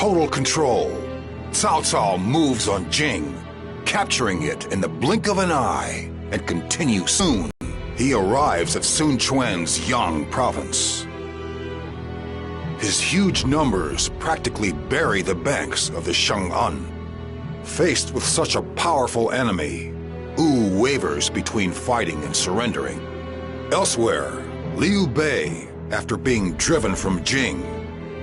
total control, Cao Cao moves on Jing, capturing it in the blink of an eye, and continues soon. He arrives at Sun Quan's Yang province. His huge numbers practically bury the banks of the Shang'an. Faced with such a powerful enemy, Wu wavers between fighting and surrendering. Elsewhere, Liu Bei, after being driven from Jing,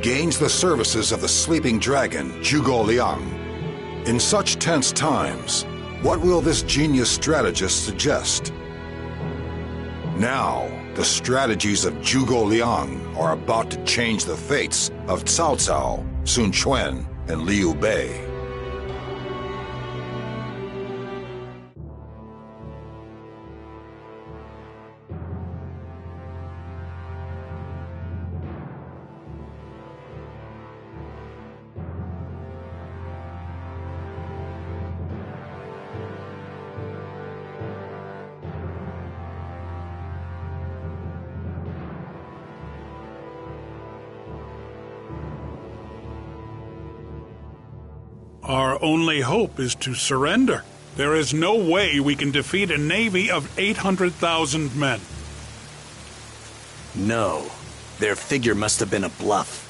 gains the services of the sleeping dragon Zhuge Liang. In such tense times, what will this genius strategist suggest? Now, the strategies of Zhuge Liang are about to change the fates of Cao Cao, Sun Quan, and Liu Bei. Our only hope is to surrender. There is no way we can defeat a navy of 800,000 men. No, their figure must have been a bluff.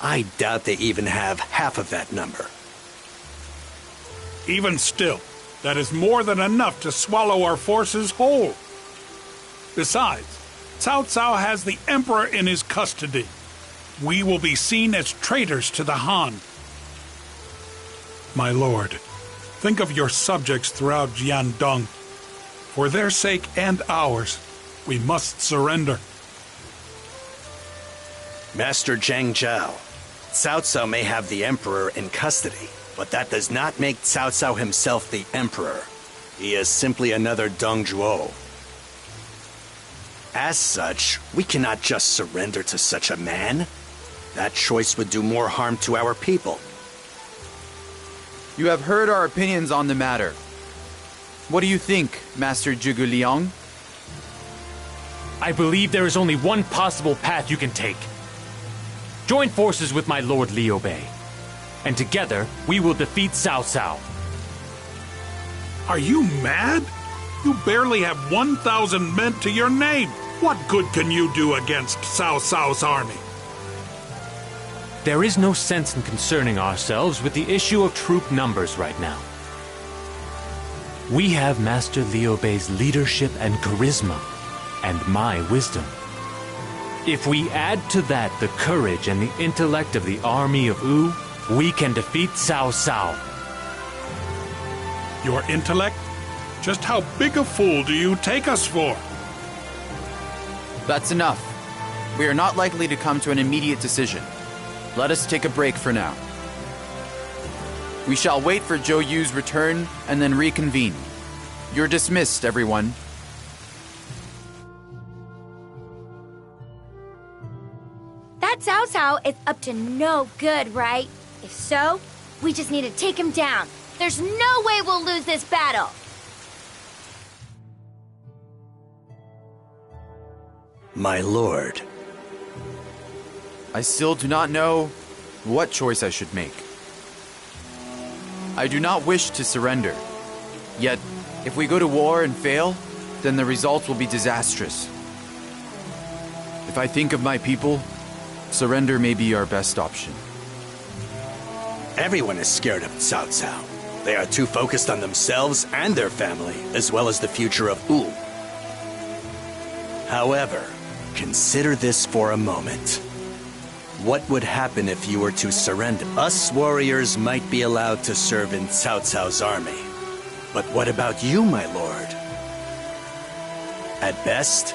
I doubt they even have half of that number. Even still, that is more than enough to swallow our forces whole. Besides, Cao Cao has the Emperor in his custody. We will be seen as traitors to the Han. My lord, think of your subjects throughout Jiandong. For their sake and ours, we must surrender. Master Zhang Zhao, Cao Cao may have the Emperor in custody, but that does not make Cao Cao himself the Emperor. He is simply another Dongzhuo. As such, we cannot just surrender to such a man. That choice would do more harm to our people. You have heard our opinions on the matter. What do you think, Master Zhuge Liang? I believe there is only one possible path you can take. Join forces with my lord Liu Bei, and together we will defeat Cao Cao. Are you mad? You barely have 1,000 men to your name. What good can you do against Cao Cao's army? There is no sense in concerning ourselves with the issue of troop numbers right now. We have Master Liu Bei's leadership and charisma, and my wisdom. If we add to that the courage and the intellect of the army of Wu, we can defeat Cao Cao. Your intellect? Just how big a fool do you take us for? That's enough. We are not likely to come to an immediate decision. Let us take a break for now. We shall wait for Zhou Yu's return and then reconvene. You're dismissed, everyone. That Cao Cao is up to no good, right? If so, we just need to take him down. There's no way we'll lose this battle. My lord. I still do not know what choice I should make. I do not wish to surrender. Yet, if we go to war and fail, then the results will be disastrous. If I think of my people, surrender may be our best option. Everyone is scared of Cao Cao. They are too focused on themselves and their family, as well as the future of Wu. However, consider this for a moment. What would happen if you were to surrender? Us warriors might be allowed to serve in Cao Cao's army. But what about you, my lord? At best,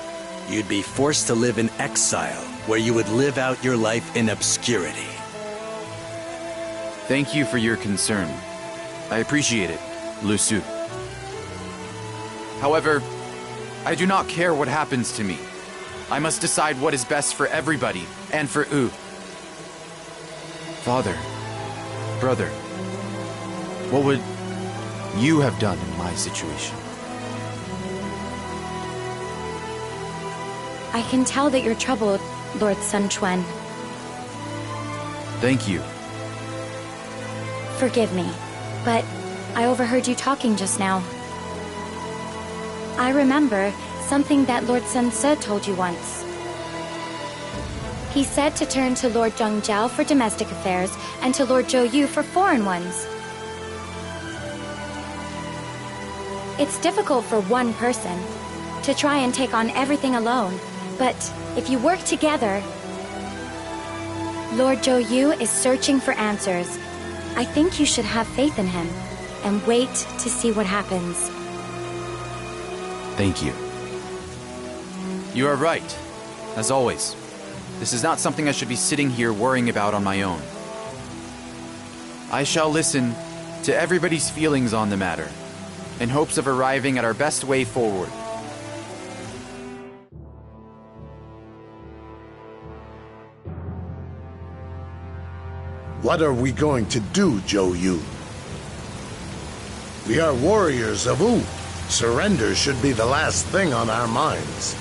you'd be forced to live in exile, where you would live out your life in obscurity. Thank you for your concern. I appreciate it, Lu Su. However, I do not care what happens to me. I must decide what is best for everybody, and for Wu. Father, brother, what would you have done in my situation? I can tell that you're troubled, Lord Sun Quan. Thank you. Forgive me, but I overheard you talking just now. I remember something that Lord Sun Ce told you once. He said to turn to Lord Zheng Jiao for domestic affairs and to Lord Zhou Yu for foreign ones. It's difficult for one person to try and take on everything alone, but if you work together... Lord Zhou Yu is searching for answers. I think you should have faith in him and wait to see what happens. Thank you. You are right, as always. This is not something I should be sitting here worrying about on my own. I shall listen to everybody's feelings on the matter, in hopes of arriving at our best way forward. What are we going to do, Zhou Yu? We are warriors of Wu. Surrender should be the last thing on our minds.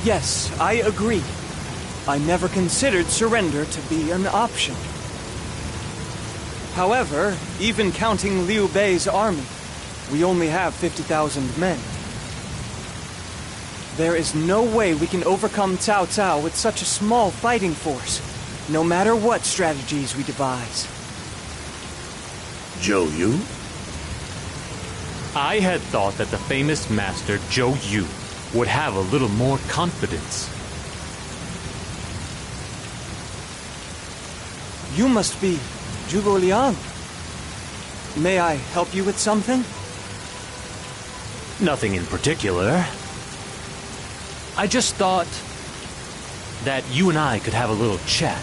Yes, I agree. I never considered surrender to be an option. However, even counting Liu Bei's army, we only have 50,000 men. There is no way we can overcome Cao Cao with such a small fighting force, no matter what strategies we devise. Zhou Yu? I had thought that the famous master Zhou Yu would have a little more confidence. You must be Zhuge Liang. May I help you with something? Nothing in particular. I just thought that you and I could have a little chat.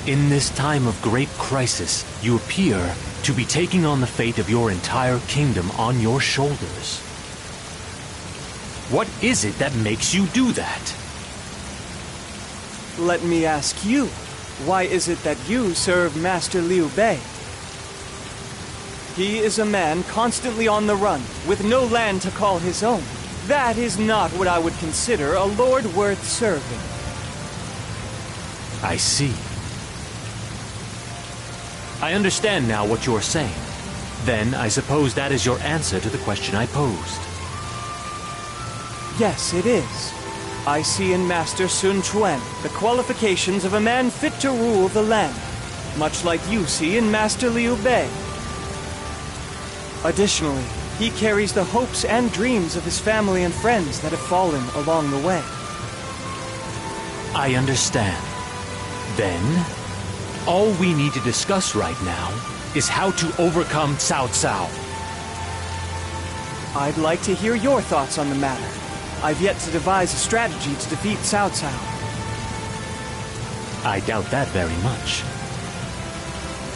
In this time of great crisis, you appear to be taking on the fate of your entire kingdom on your shoulders. What is it that makes you do that? Let me ask you, why is it that you serve Master Liu Bei? He is a man constantly on the run, with no land to call his own. That is not what I would consider a lord worth serving. I see. I understand now what you're saying. Then I suppose that is your answer to the question I posed. Yes, it is. I see in Master Sun Quan the qualifications of a man fit to rule the land, much like you see in Master Liu Bei. Additionally, he carries the hopes and dreams of his family and friends that have fallen along the way. I understand. Then, all we need to discuss right now is how to overcome Cao Cao. I'd like to hear your thoughts on the matter. I've yet to devise a strategy to defeat Cao Cao. I doubt that very much.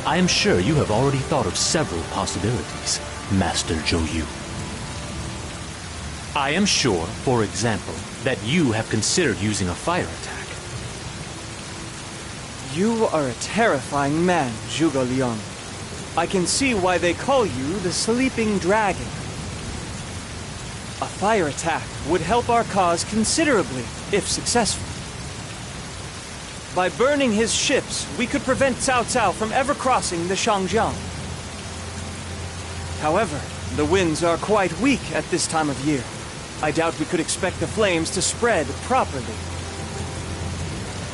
I am sure you have already thought of several possibilities, Master Zhou Yu. I am sure, for example, that you have considered using a fire attack. You are a terrifying man, Zhuge Liang. I can see why they call you the Sleeping Dragon. A fire attack would help our cause considerably, if successful. By burning his ships, we could prevent Cao Cao from ever crossing the Shangjiang. However, the winds are quite weak at this time of year. I doubt we could expect the flames to spread properly.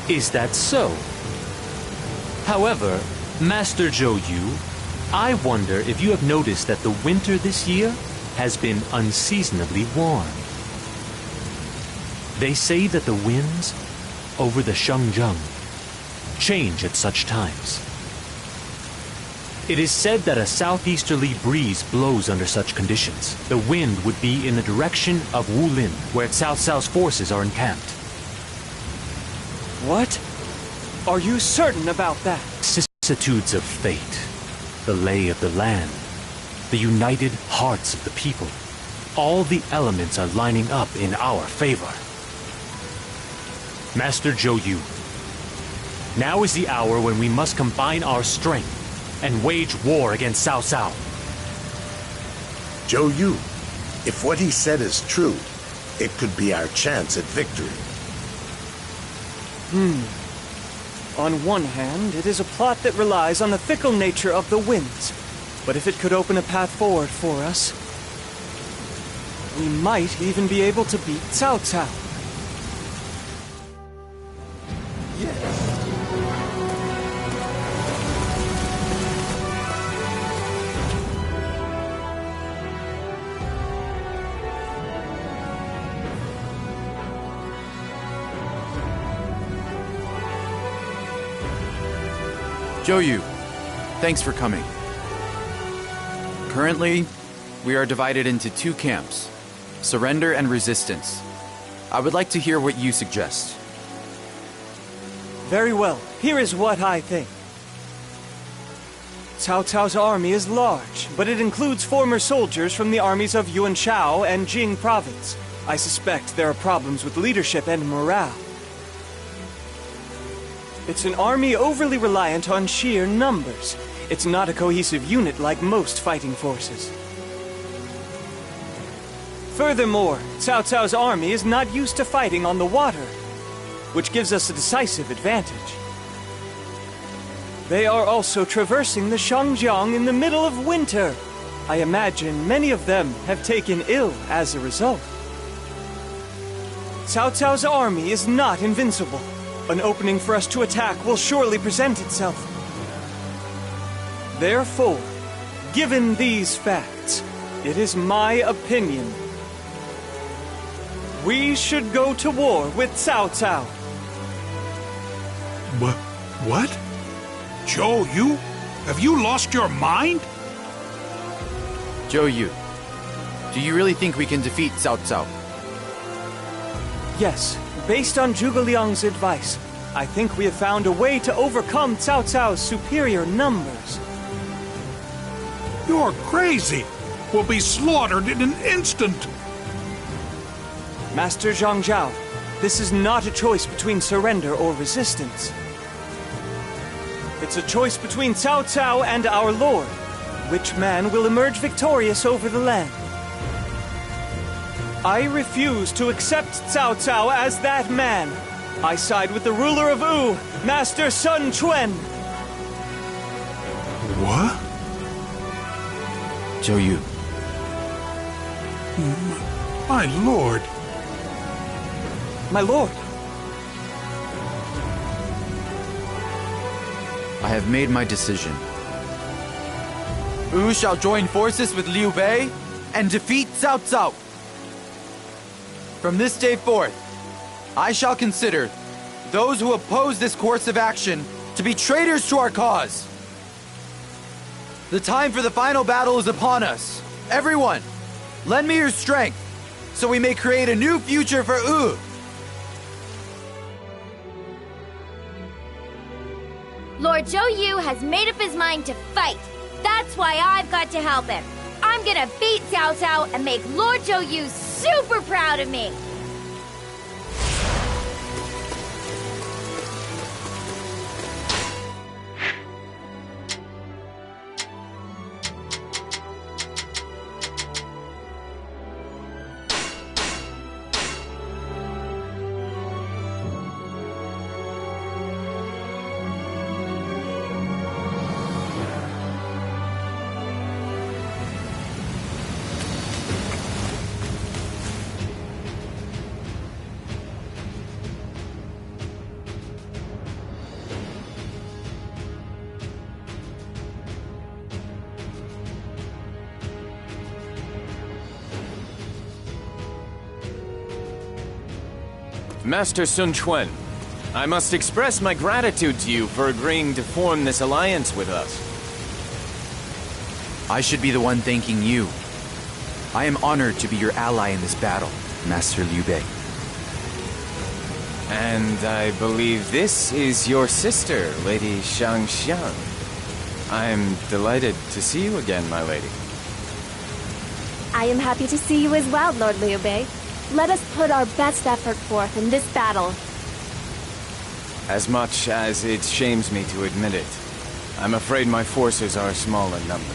Is that so? However, Master Zhou Yu, I wonder if you have noticed that the winter this year has been unseasonably warm. They say that the winds over the Shangjiang change at such times. It is said that a southeasterly breeze blows under such conditions. The wind would be in the direction of Wulin, where Cao Cao's forces are encamped. What? Are you certain about that? Vicissitudes of fate, the lay of the land, the united hearts of the people. All the elements are lining up in our favor. Master Zhou Yu, now is the hour when we must combine our strength and wage war against Cao Cao. Zhou Yu, if what he said is true, it could be our chance at victory. On one hand, it is a plot that relies on the fickle nature of the winds. But if it could open a path forward for us, we might even be able to beat Cao Cao. Zhou Yu, thanks for coming. Currently, we are divided into two camps, surrender and resistance. I would like to hear what you suggest. Very well. Here is what I think. Cao Cao's army is large, but it includes former soldiers from the armies of Yuan Xiao and Jing province. I suspect there are problems with leadership and morale. It's an army overly reliant on sheer numbers. It's not a cohesive unit like most fighting forces. Furthermore, Cao Cao's army is not used to fighting on the water, which gives us a decisive advantage. They are also traversing the Shangjiang in the middle of winter. I imagine many of them have taken ill as a result. Cao Cao's army is not invincible. An opening for us to attack will surely present itself. Therefore, given these facts, it is my opinion we should go to war with Cao Cao. What? Zhou Yu? Have you lost your mind? Zhou Yu, do you really think we can defeat Cao Cao? Yes, based on Zhuge Liang's advice, I think we have found a way to overcome Cao Cao's superior numbers. You're crazy. We'll be slaughtered in an instant. Master Zhang Zhao, this is not a choice between surrender or resistance. It's a choice between Cao Cao and our Lord. Which man will emerge victorious over the land? I refuse to accept Cao Cao as that man. I side with the ruler of Wu, Master Sun Quan. What? Zhou Yu. My lord. My lord. I have made my decision. Wu shall join forces with Liu Bei and defeat Cao Cao. From this day forth, I shall consider those who oppose this course of action to be traitors to our cause. The time for the final battle is upon us. Everyone, lend me your strength so we may create a new future for Wu. Lord Zhou Yu has made up his mind to fight. That's why I've got to help him. I'm gonna beat Cao Cao and make Lord Zhou Yu super proud of me. Master Sun Quan, I must express my gratitude to you for agreeing to form this alliance with us. I should be the one thanking you. I am honored to be your ally in this battle, Master Liu Bei. And I believe this is your sister, Lady Xiang. I'm delighted to see you again, my lady. I am happy to see you as well, Lord Liu Bei. Let us put our best effort forth in this battle. As much as it shames me to admit it, I'm afraid my forces are small in number.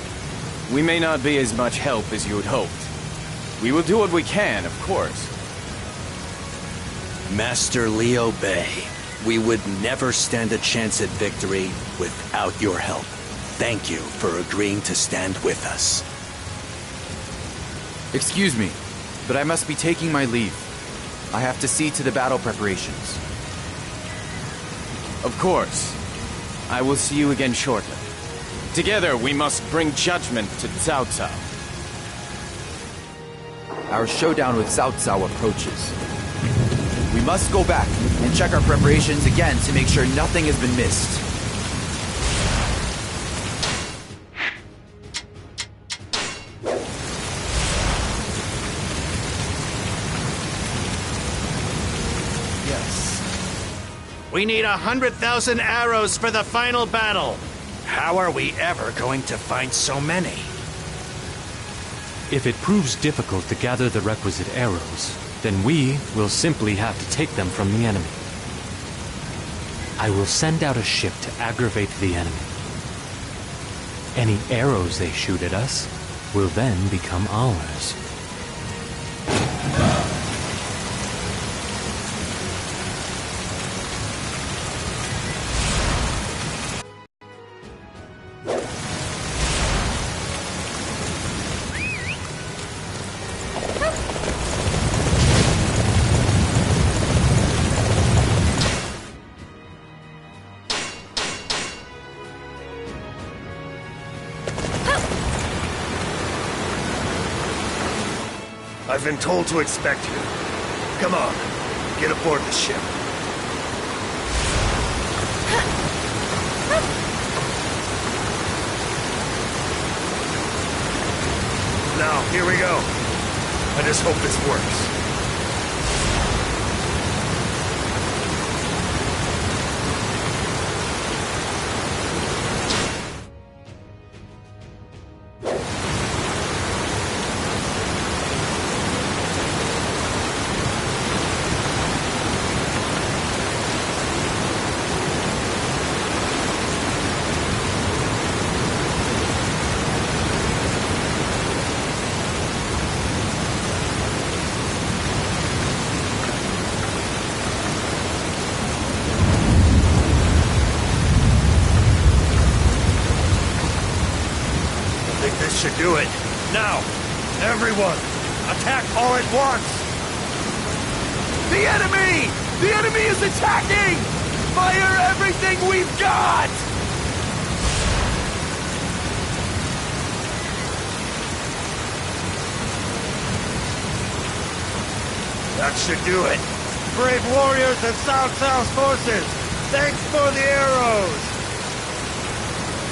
We may not be as much help as you had hoped. We will do what we can, of course. Master Liu Bei, We would never stand a chance at victory without your help. Thank you for agreeing to stand with us. Excuse me, but I must be taking my leave. I have to see to the battle preparations. Of course. I will see you again shortly. Together, we must bring judgment to Cao Cao. Our showdown with Cao Cao approaches. We must go back and check our preparations again to make sure nothing has been missed. We need 100,000 arrows for the final battle. How are we ever going to find so many? If it proves difficult to gather the requisite arrows, then we will simply have to take them from the enemy. I will send out a ship to aggravate the enemy. Any arrows they shoot at us will then become ours. I've been told to expect you. Come on, get aboard the ship. Now, here we go. I just hope this works. Should do it. Now, everyone, attack all at once! The enemy! The enemy is attacking! Fire everything we've got! That should do it. Brave warriors of Cao Cao's forces, thanks for the arrows!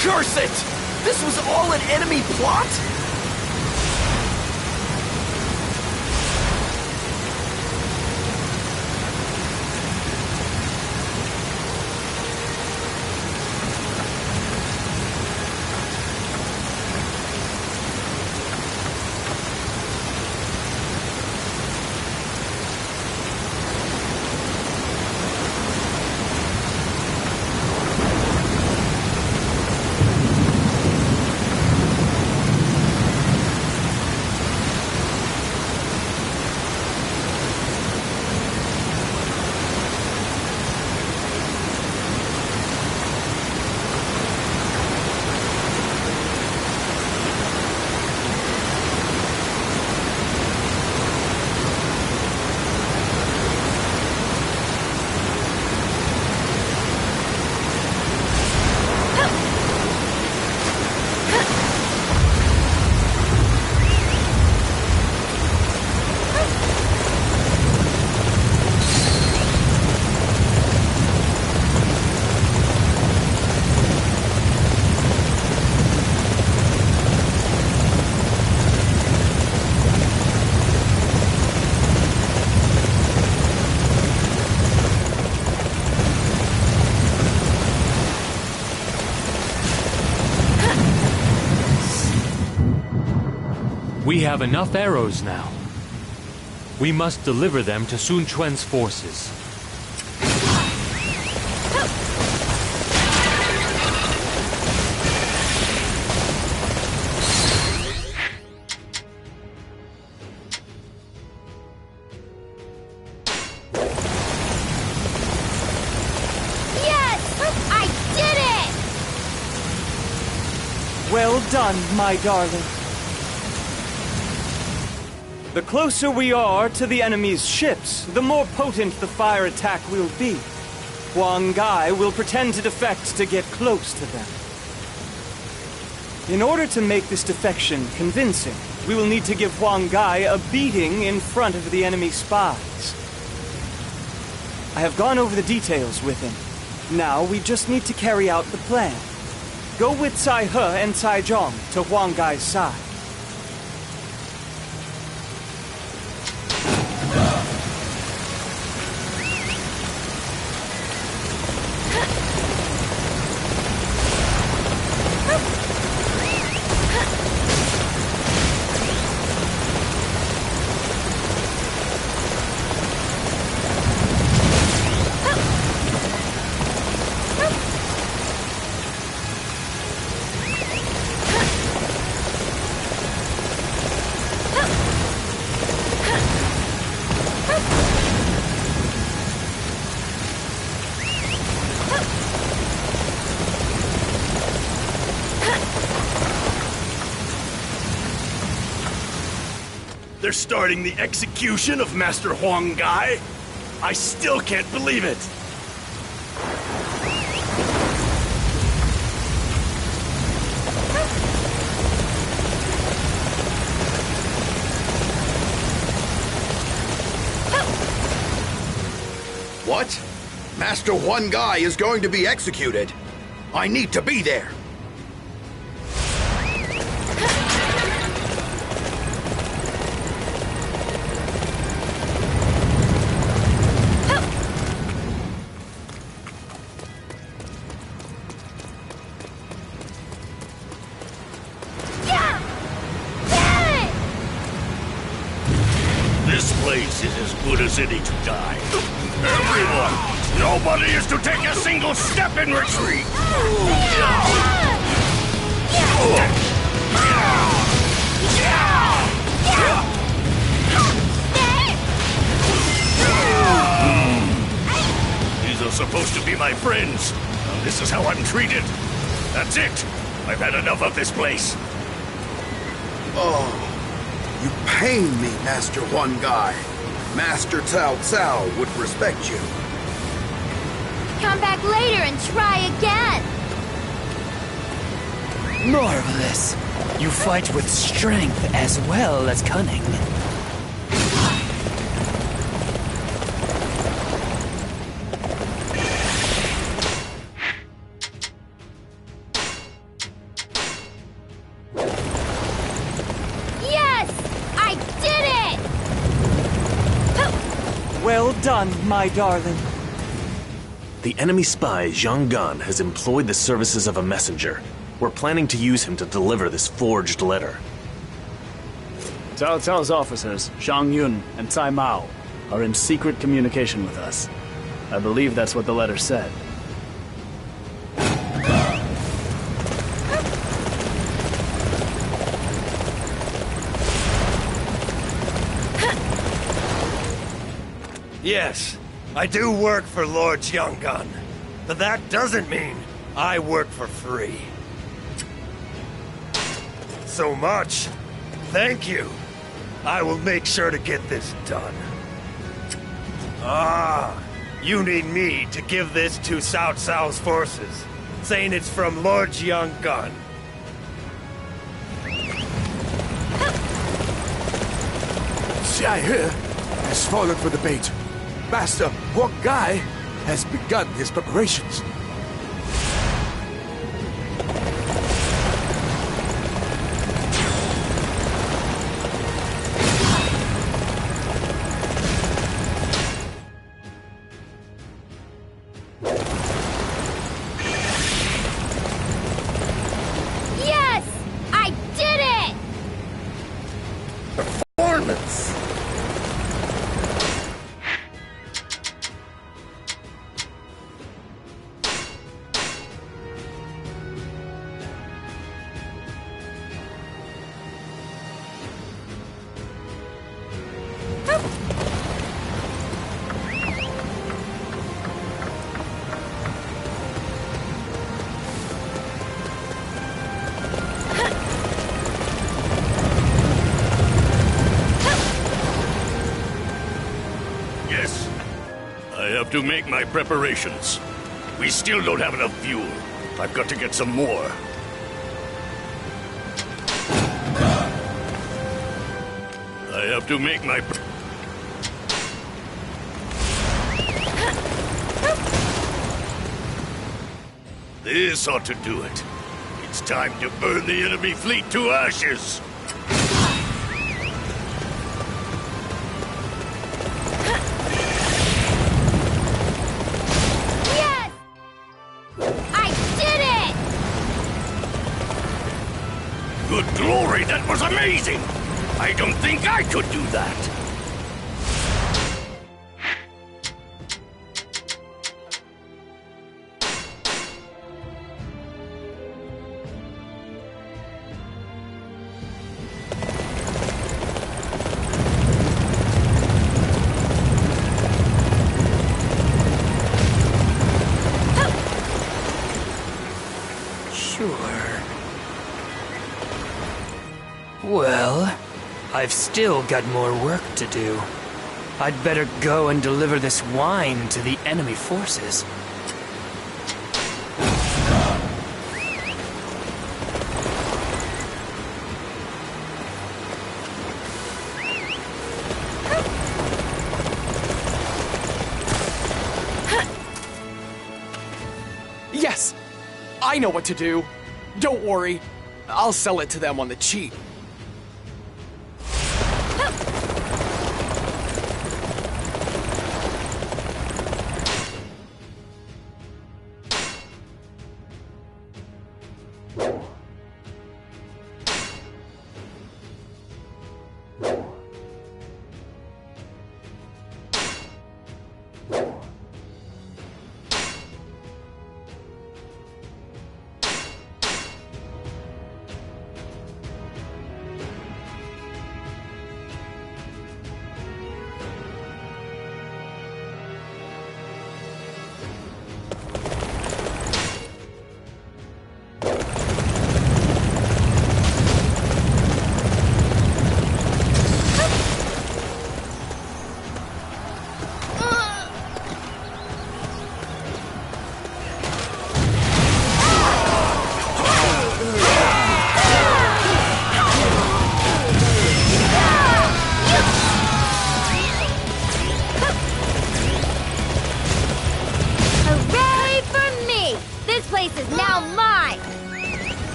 Curse it! This was all an enemy plot? We have enough arrows now. We must deliver them to Sun Quan's forces. done, my darling. The closer we are to the enemy's ships, the more potent the fire attack will be. Huang Gai will pretend to defect to get close to them. In order to make this defection convincing, we will need to give Huang Gai a beating in front of the enemy spies. I have gone over the details with him. Now we just need to carry out the plan. Go with Cai He and Cai Zhong to Huang Gai's side. They're starting the execution of Master Huang Gai? I still can't believe it! What? Master Huang Gai is going to be executed. I need to be there. This place is as good as any to die. Everyone! Nobody is to take a single step in retreat! These are supposed to be my friends. Now this is how I'm treated. That's it. I've had enough of this place. Oh. You pain me, Master Huang Gai. Master Cao Cao would respect you. Come back later and try again. Marvelous. You fight with strength as well as cunning. Well done, my darling. The enemy spy, Zhang Gan, has employed the services of a messenger. We're planning to use him to deliver this forged letter. Cao Cao's officers, Zhang Yun and Cai Mao, are in secret communication with us. I believe that's what the letter said. Yes, I do work for Lord Xianggan, but that doesn't mean I work for free. So much. Thank you. I will make sure to get this done. Ah, you need me to give this to Cao Cao's forces, saying it's from Lord Xianggan. Xiao has fallen for the bait. Master Huang Gai has begun his preparations. Yes! I did it! Performance! to make my preparations. We still don't have enough fuel. I've got to get some more. I have to make my... This ought to do it. It's time to burn the enemy fleet to ashes! Yes! I did it! Good glory, that was amazing! I don't think I could do that! Well, I've still got more work to do. I'd better go and deliver this wine to the enemy forces. Yes! I know what to do. Don't worry. I'll sell it to them on the cheap.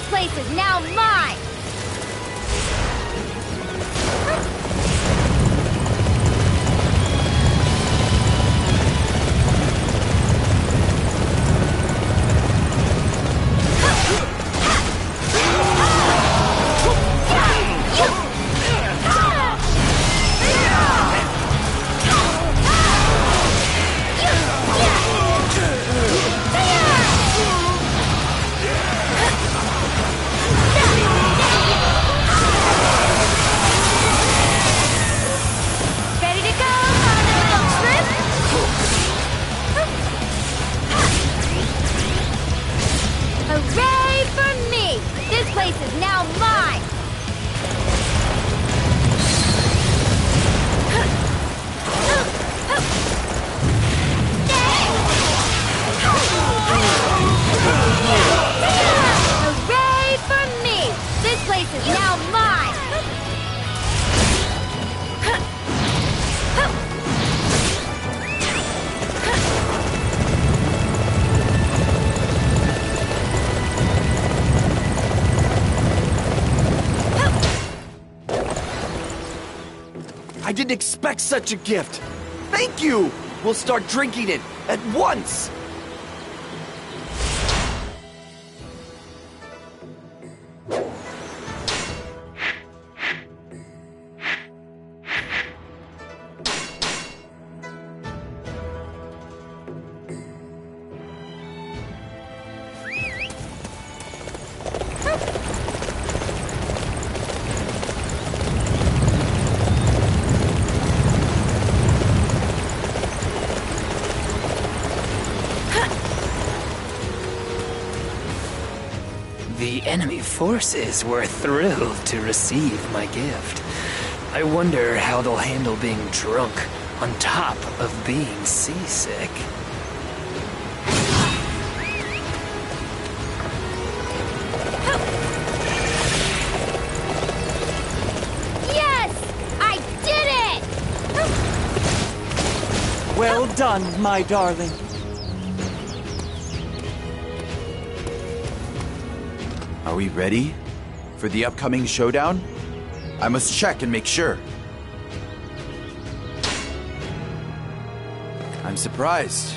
place is now mine! Hooray for me! This place is now mine! Hooray for me! This place is now mine! I didn't expect such a gift. Thank you! We'll start drinking it at once! The enemy forces were thrilled to receive my gift. I wonder how they'll handle being drunk on top of being seasick. Yes! I did it! Well done, my darling. Are we ready for the upcoming showdown? I must check and make sure. I'm surprised.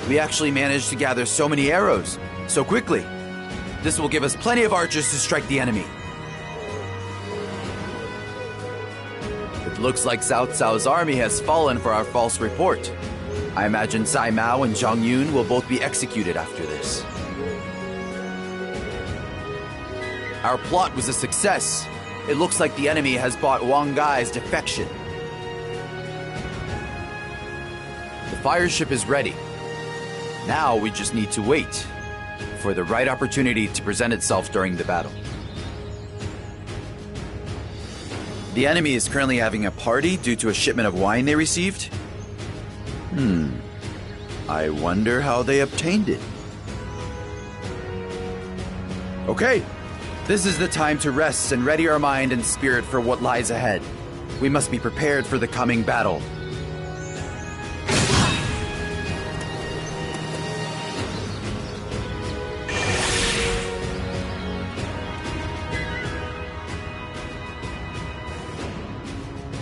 We actually managed to gather so many arrows so quickly. This will give us plenty of archers to strike the enemy. It looks like Cao Cao's army has fallen for our false report. I imagine Cai Mao and Zhang Yun will both be executed after this. Our plot was a success. It looks like the enemy has bought Wang Gai's defection. The fire ship is ready. Now we just need to wait for the right opportunity to present itself during the battle. The enemy is currently having a party due to a shipment of wine they received. I wonder how they obtained it. Okay. This is the time to rest and ready our mind and spirit for what lies ahead. We must be prepared for the coming battle.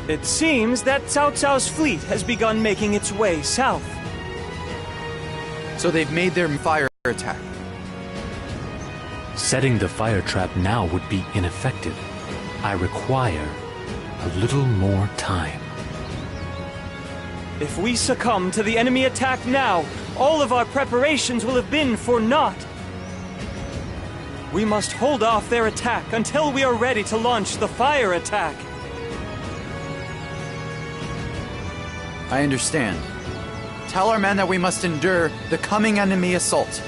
It seems that Cao Cao's fleet has begun making its way south. So they've made their fire attack. Setting the fire trap now would be ineffective. I require a little more time. If we succumb to the enemy attack now, all of our preparations will have been for naught. We must hold off their attack until we are ready to launch the fire attack. I understand. Tell our men that we must endure the coming enemy assault.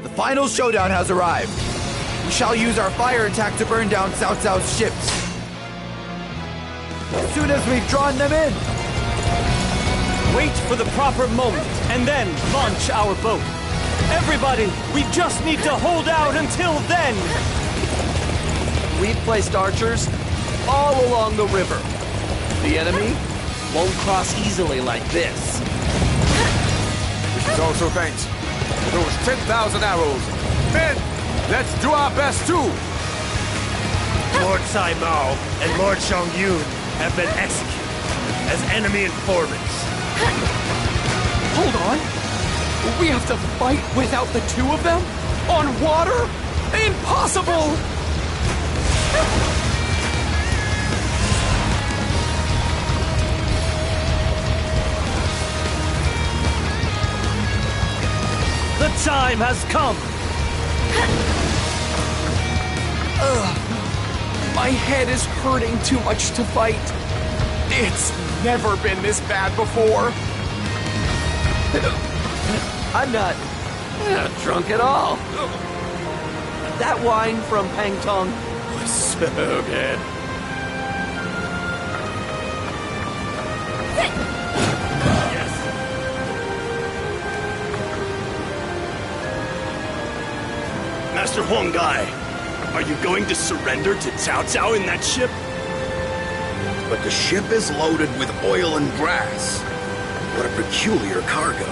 The final showdown has arrived. We shall use our fire attack to burn down Cao Cao's ships. As soon as we've drawn them in. Wait for the proper moment, and then launch our boat. Everybody, we just need to hold out until then! We've placed archers all along the river. The enemy won't cross easily like this. We should also thank for those 10,000 arrows. Men, let's do our best too! Lord Sai Mao and Lord Xiao have been executed as enemy informants. Hold on! We have to fight without the two of them? On water? Impossible! The time has come! My head is hurting too much to fight. It's never been this bad before. I'm not drunk at all. That wine from Pangtong was so good. Master Huang Gai, are you going to surrender to Cao Cao in that ship? But the ship is loaded with oil and grass. What a peculiar cargo.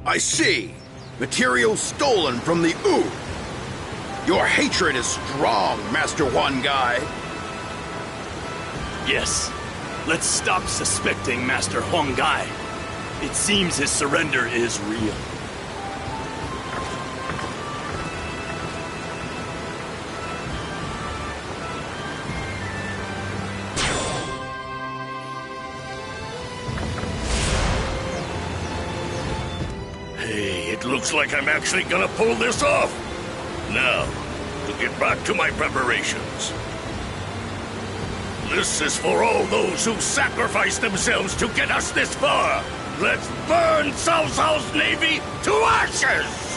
I see. Material stolen from the Wu. Your hatred is strong, Master Huang Gai. Yes. Let's stop suspecting Master Huang Gai. It seems his surrender is real. Looks like I'm actually gonna pull this off. Now, to get back to my preparations. This is for all those who sacrificed themselves to get us this far. Let's burn Cao Cao's navy to ashes!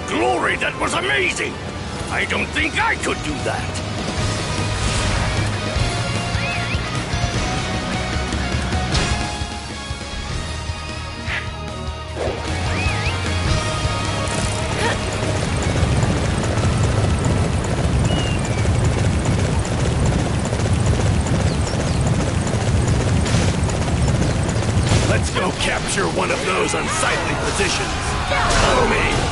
Glory, that was amazing! I don't think I could do that! Let's go capture one of those unsightly positions. Follow me!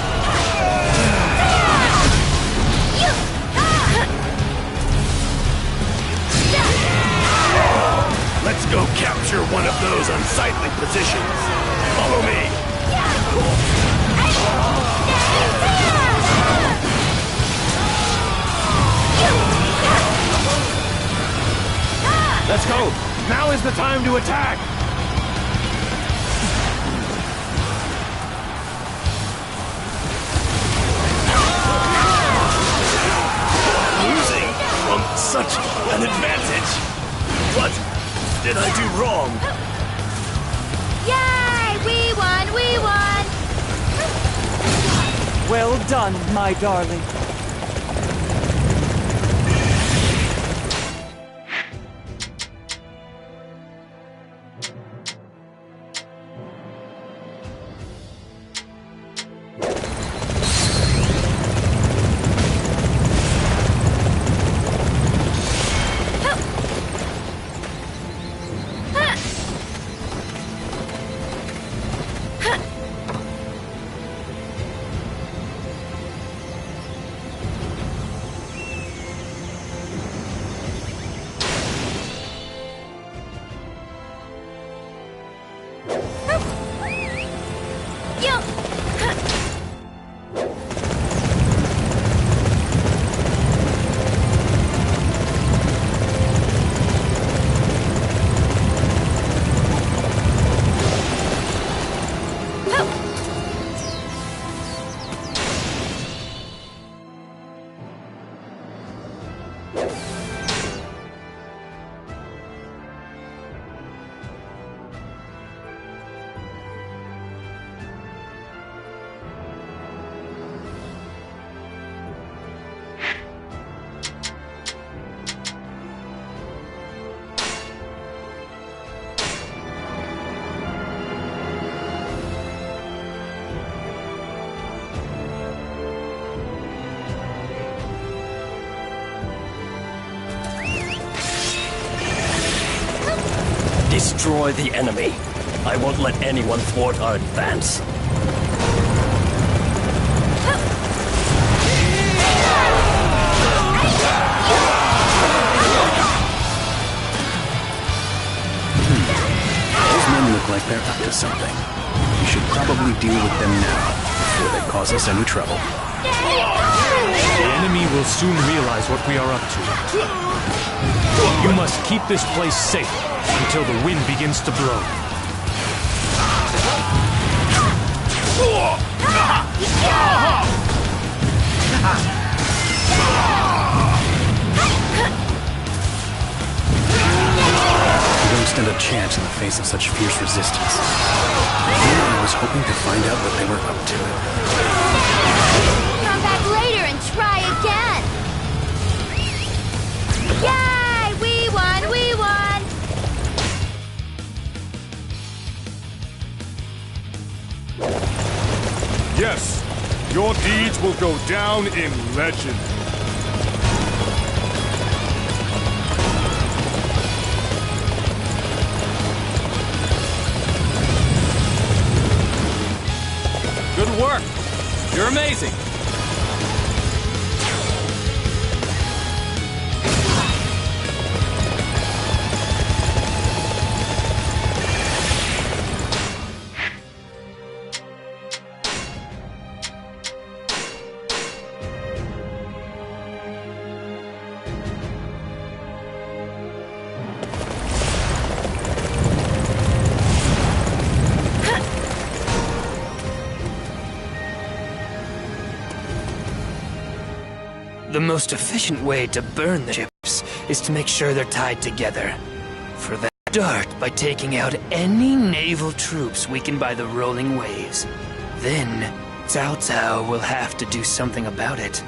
Let's go capture one of those unsightly positions. Follow me. Let's go. Now is the time to attack. Losing from such an advantage. What did I do wrong? Yay! We won! We won! Well done, my darling. Destroy the enemy. I won't let anyone thwart our advance. Those men look like they're up to something. We should probably deal with them now, before they cause us any trouble. The enemy will soon realize what we are up to. You must keep this place safe until the wind begins to blow. We don't stand a chance in the face of such fierce resistance. I was hoping to find out what they were up to. Come back later and try again! Yay! We won! We won! Yes, your deeds will go down in legend. Good work! You're amazing! The most efficient way to burn the ships is to make sure they're tied together. For that, start by taking out any naval troops weakened by the rolling waves. Then, Cao will have to do something about it.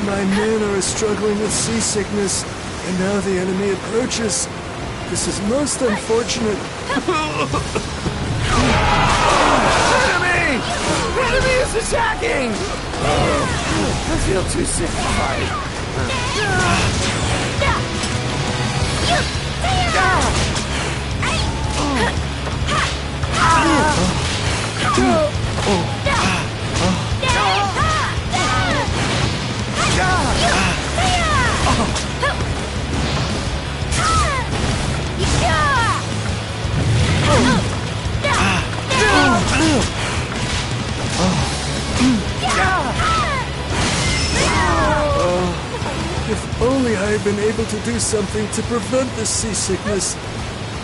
My men are struggling with seasickness, and now the enemy approaches. This is most unfortunate. Enemy! Enemy is attacking! I feel too sick to fight. If only I had been able to do something to prevent this seasickness.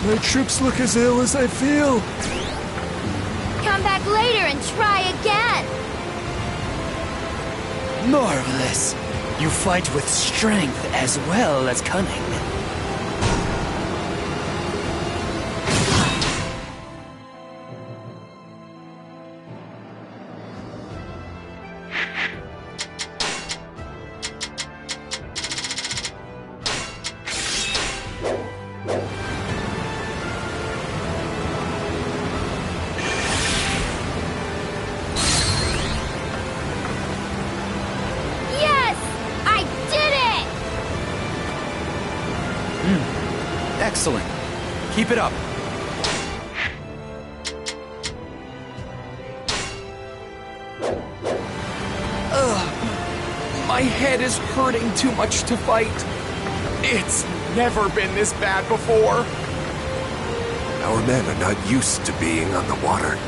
My troops look as ill as I feel. Come back later and try again! Marvelous! You fight with strength as well as cunning. Keep it up. My head is hurting too much to fight. It's never been this bad before. Our men are not used to being on the water.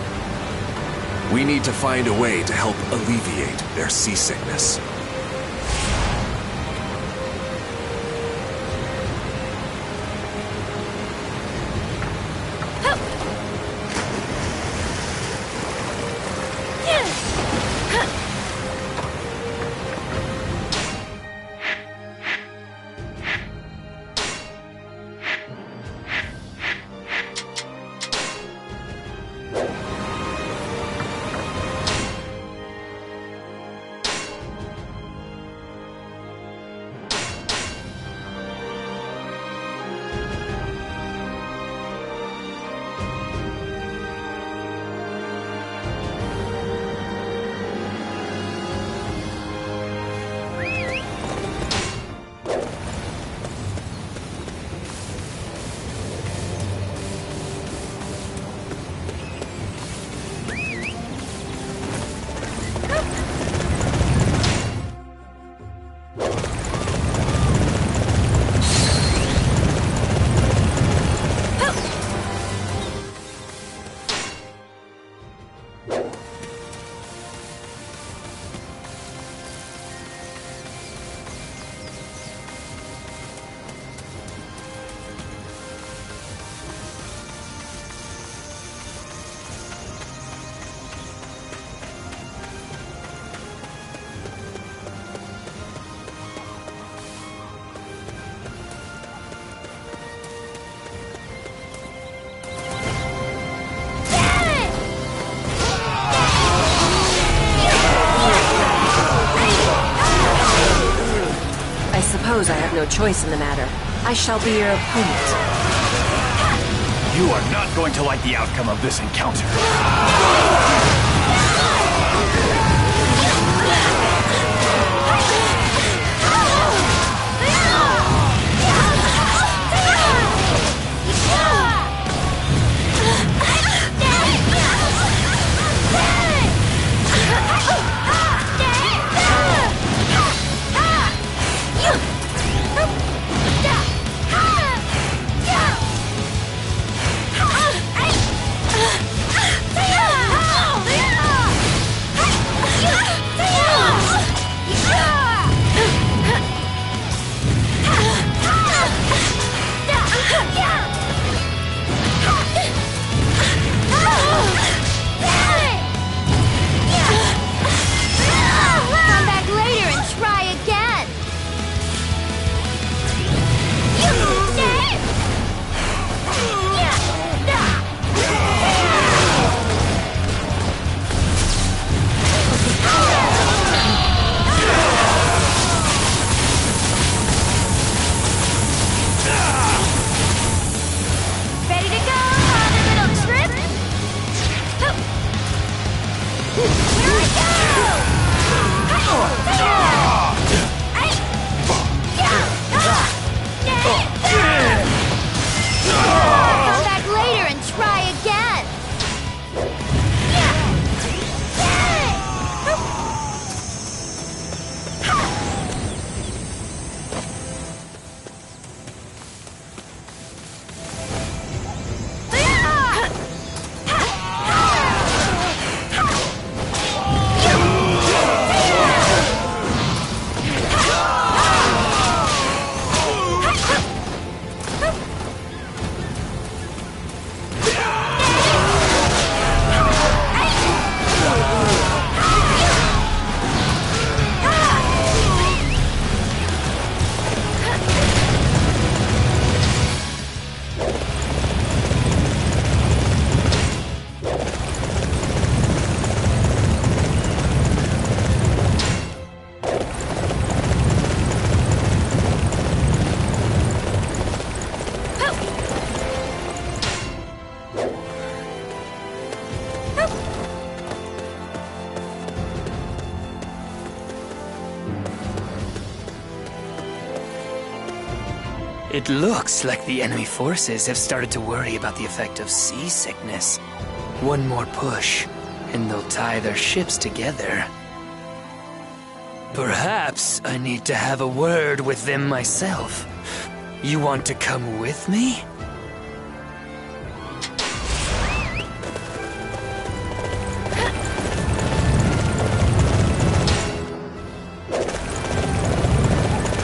We need to find a way to help alleviate their seasickness. I have no choice in the matter. I shall be your opponent. You are not going to like the outcome of this encounter. It looks like the enemy forces have started to worry about the effect of seasickness. One more push, and they'll tie their ships together. Perhaps I need to have a word with them myself. You want to come with me?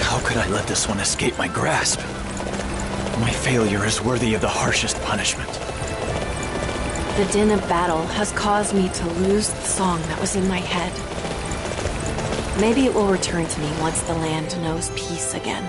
How could I let this one escape my grasp? My failure is worthy of the harshest punishment. The din of battle has caused me to lose the song that was in my head. Maybe it will return to me once the land knows peace again.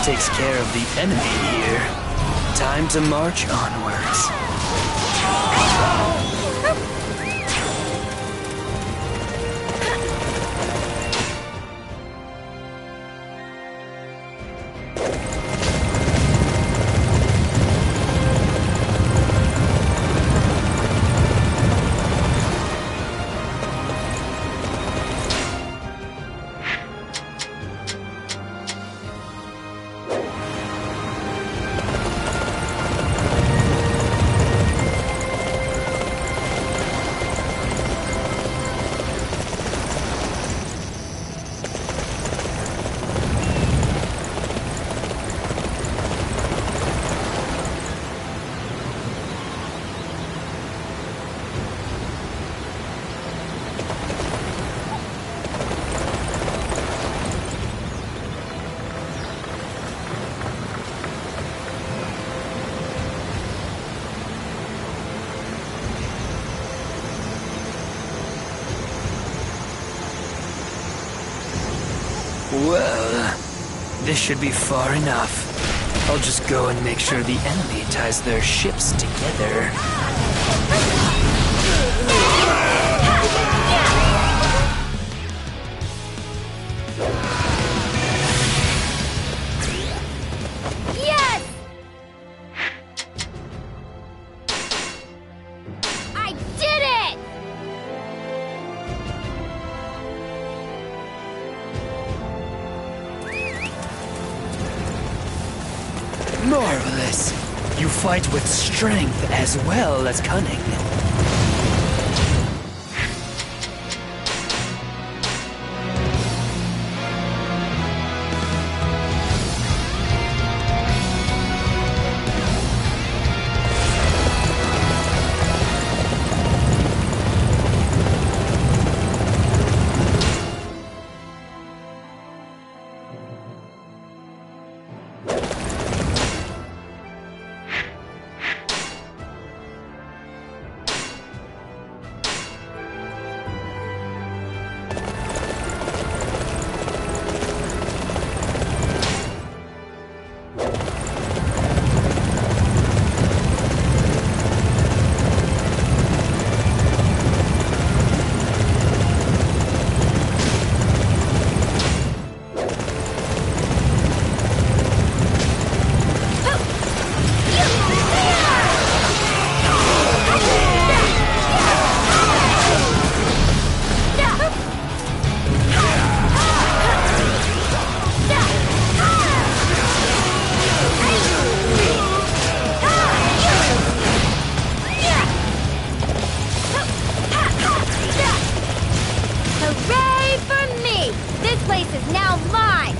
Takes care of the enemy here. Time to march onwards. Well, this should be far enough. I'll just go and make sure the enemy ties their ships together. Yes! I did it! Marvelous! You fight with strength as well as cunning. is now mine!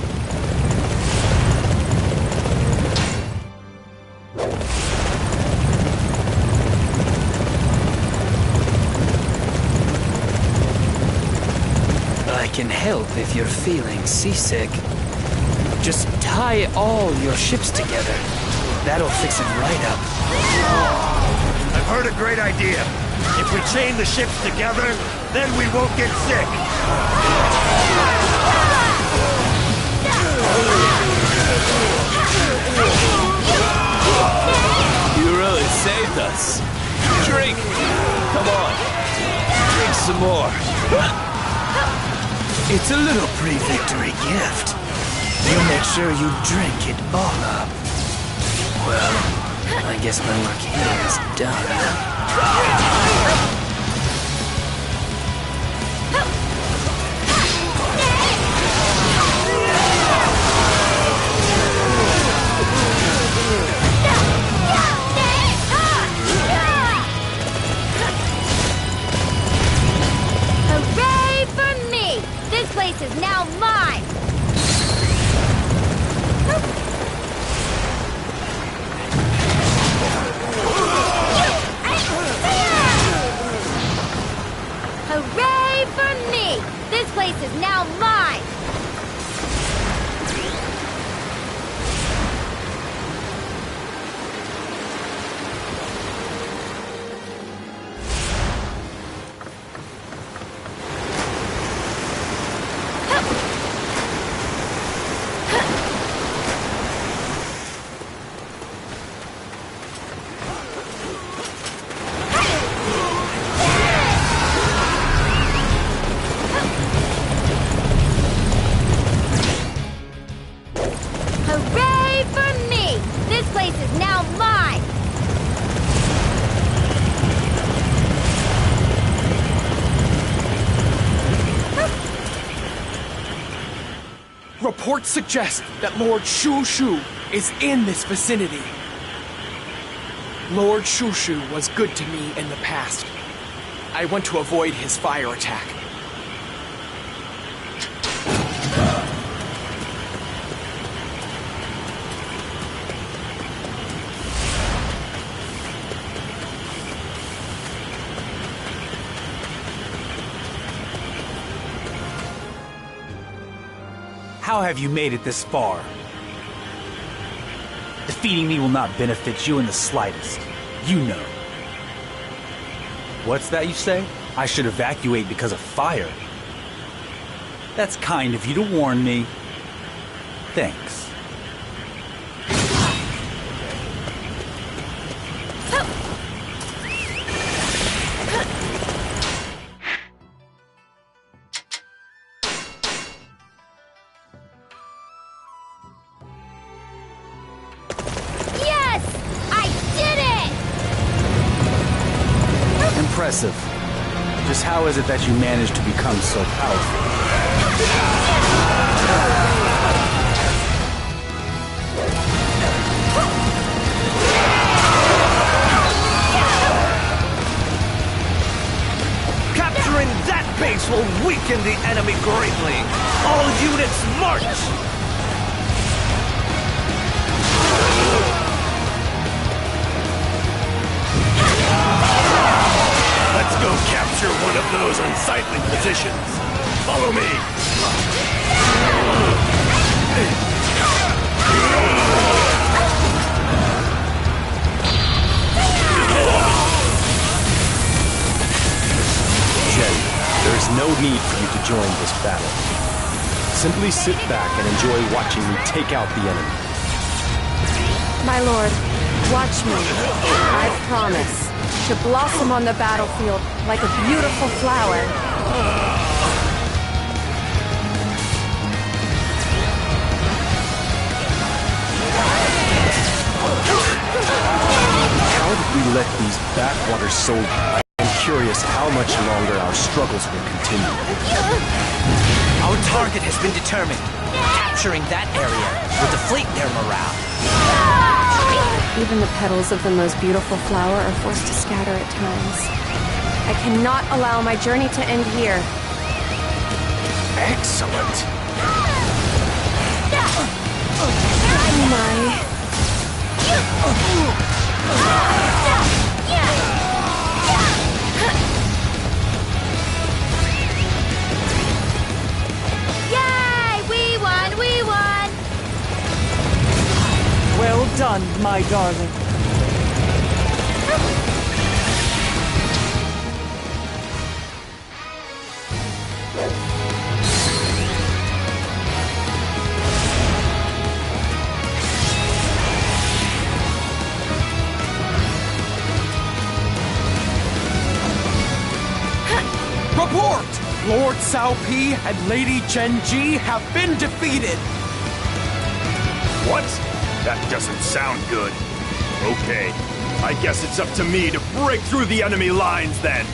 I can help if you're feeling seasick. Just tie all your ships together. That'll fix it right up. I've heard a great idea. If we chain the ships together, then we won't get sick. You really saved us. Drink! Come on. Drink some more. It's a little pre-victory gift. We'll make sure you drink it all up. Well, I guess my work here is done. Hooray for me! This place is now mine! Hooray for me! This place is now mine! Hooray for me! This place is now mine! Reports suggest that Lord Shu is in this vicinity. Lord Shu was good to me in the past. I want to avoid his fire attack. How have you made it this far? Defeating me will not benefit you in the slightest. You know. What's that you say? I should evacuate because of fire. That's kind of you to warn me. Thanks. Yes! I did it! Impressive. Just how is it that you managed to become so powerful? Capturing that base will weaken the enemy greatly. All units march! Let's go capture one of those unsightly positions. Follow me. Jen, there is no need for you to join this battle. Simply sit back and enjoy watching me take out the enemy. My lord, watch me. I promise to blossom on the battlefield like a beautiful flower. How did we let these backwater soldiers? I am curious how much longer our struggles will continue. Our target has been determined. Capturing that area will deflate their morale. Even the petals of the most beautiful flower are forced to scatter at times. I cannot allow my journey to end here. Excellent. Yay! We won! We won! Well done, my darling. Report! Lord Cao Pi and Lady Chen Ji have been defeated! What? That doesn't sound good. Okay, I guess it's up to me to break through the enemy lines then.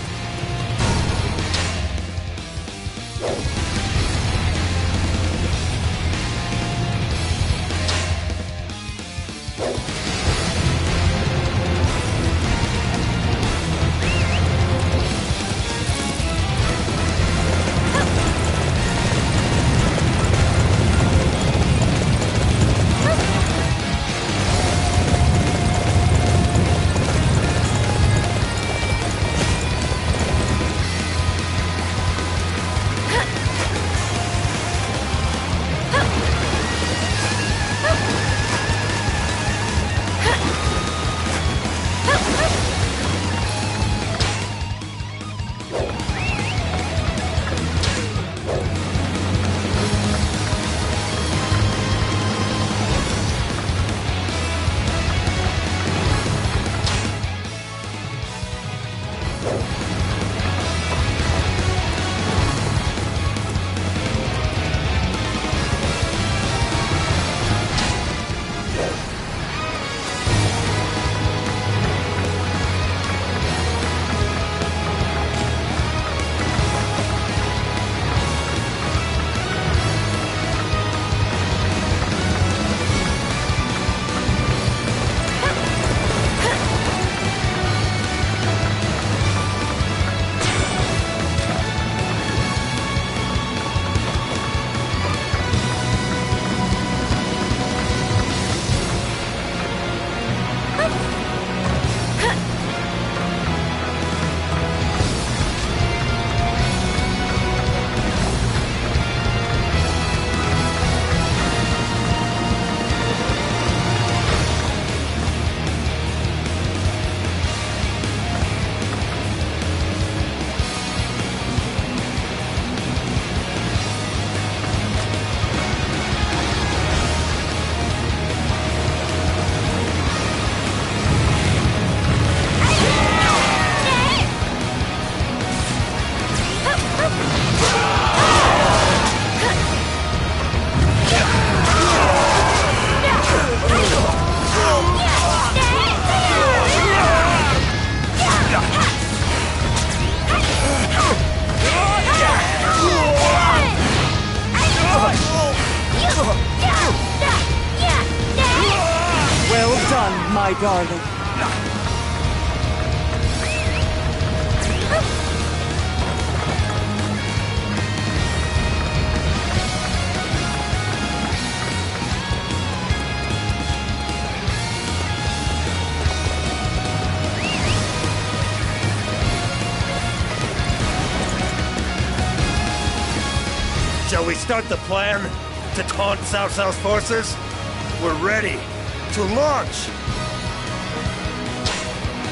Well done, my darling. Shall we start the plan to taunt Cao Cao's forces? We're ready to launch!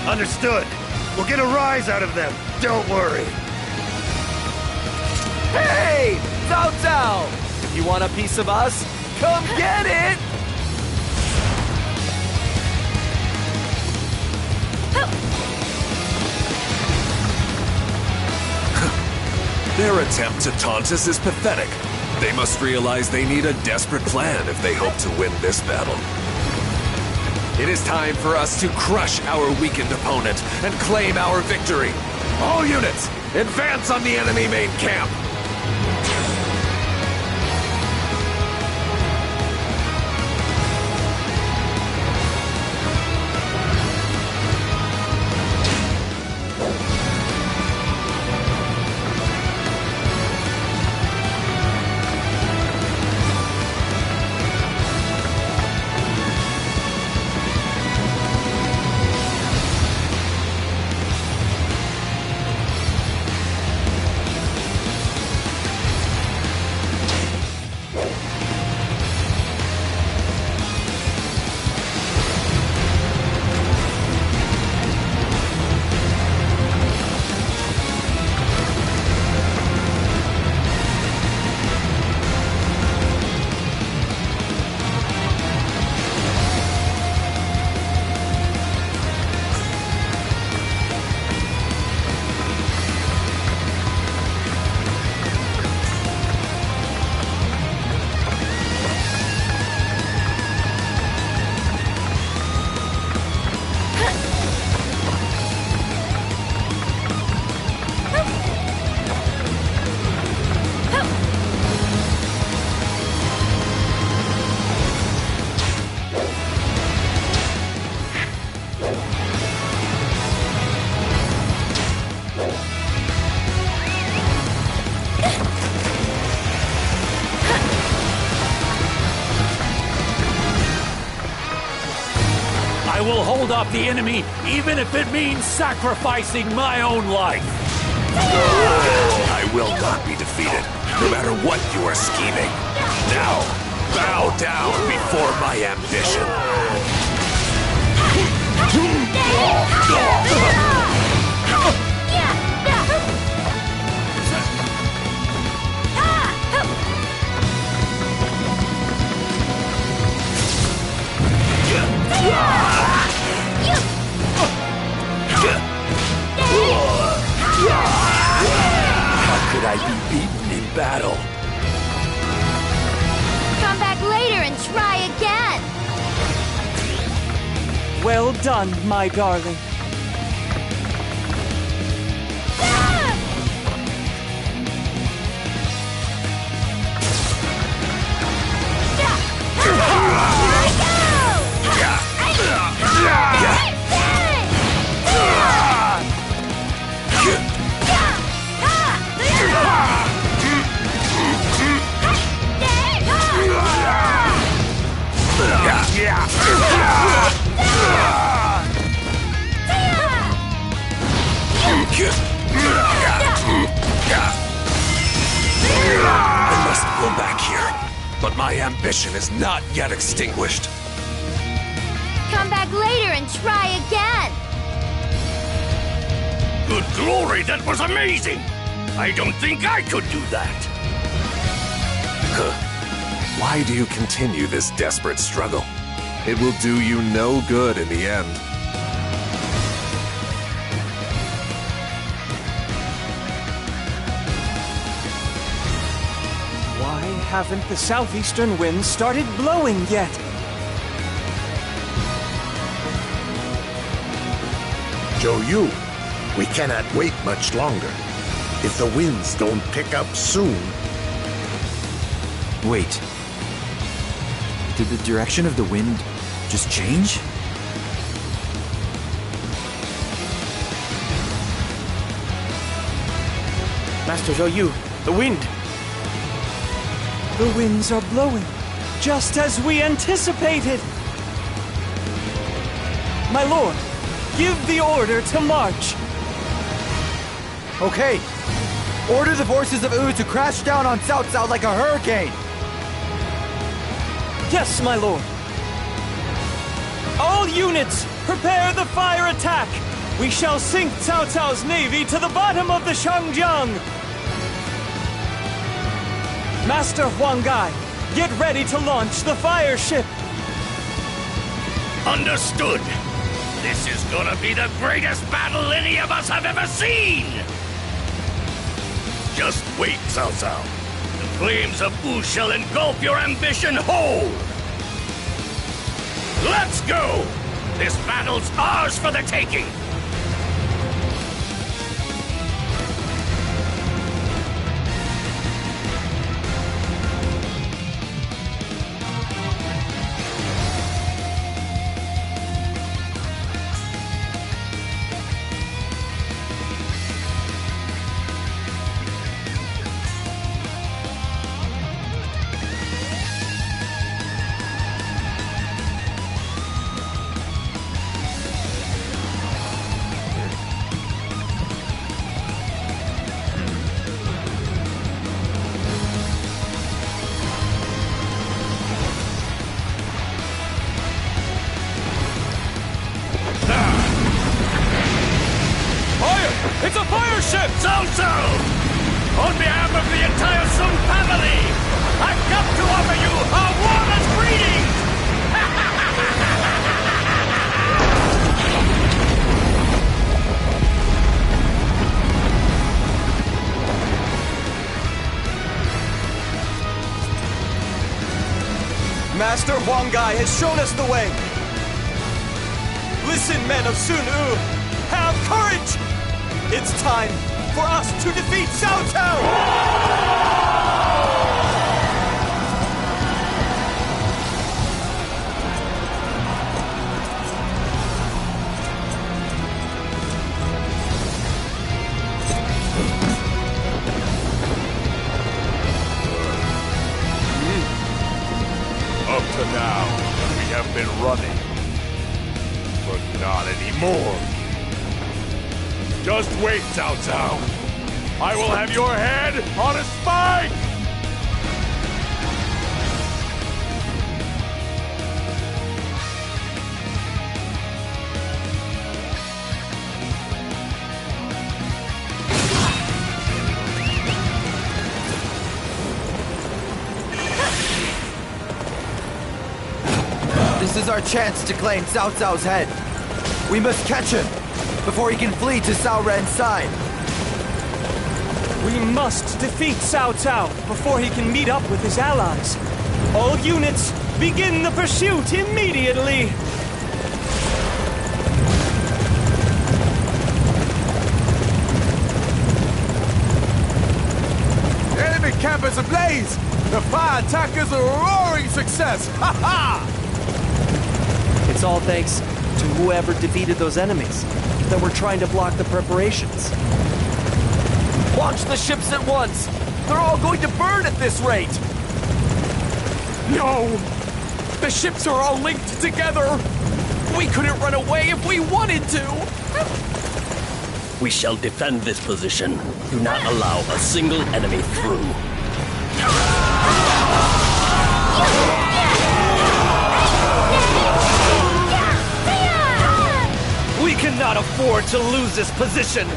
Understood. We'll get a rise out of them. Don't worry. Hey! Cao Cao! You want a piece of us? Come get it! Their attempt to taunt us is pathetic. They must realize they need a desperate plan if they hope to win this battle. It is time for us to crush our weakened opponent and claim our victory. All units, advance on the enemy main camp! stop the enemy, even if it means sacrificing my own life. I will not be defeated, no matter what you are scheming. Now, bow down before my ambition. How could I be beaten in battle? Come back later and try again! Well done, my darling. I must go back here, but my ambition is not yet extinguished. Come back later and try again! Good glory, that was amazing! I don't think I could do that! Why do you continue this desperate struggle? It will do you no good in the end. Why haven't the southeastern winds started blowing yet? Zhou Yu, we cannot wait much longer. If the winds don't pick up soon... Wait. Did the direction of the wind just change? Master Zhou Yu, the wind! The winds are blowing, just as we anticipated! My lord, give the order to march! Okay. Order the forces of Wu to crash down on Cao Cao like a hurricane! Yes, my lord! All units, prepare the fire attack! We shall sink Cao Cao's navy to the bottom of the Shangjiang! Master Huanggai, get ready to launch the fire ship! Understood! This is gonna be the greatest battle any of us have ever seen! Just wait, Cao Cao. The flames of Wu shall engulf your ambition whole! Let's go! This battle's ours for the taking! It's a fire ship! So! On behalf of the entire Sun family, I've come to offer you our warmest greetings! Master Huanggai has shown us the way! Listen, men of Sun Wu! Have courage! It's time for us to defeat Xiao Cao! Up to now, we have been running. But Not anymore. Just wait, Cao Cao. I will have your head on a spike! This is our chance to claim Cao Cao's head. We must catch him before he can flee to Cao Ren's side. We must defeat Cao Cao before he can meet up with his allies. All units, begin the pursuit immediately! Enemy camp is ablaze! The fire attack is a roaring success! Ha ha! It's all thanks to whoever defeated those enemies that were trying to block the preparations. Launch the ships at once! They're all going to burn at this rate! No! The ships are all linked together! We couldn't run away if we wanted to! We shall defend this position. Do not allow a single enemy through. We cannot afford to lose this position!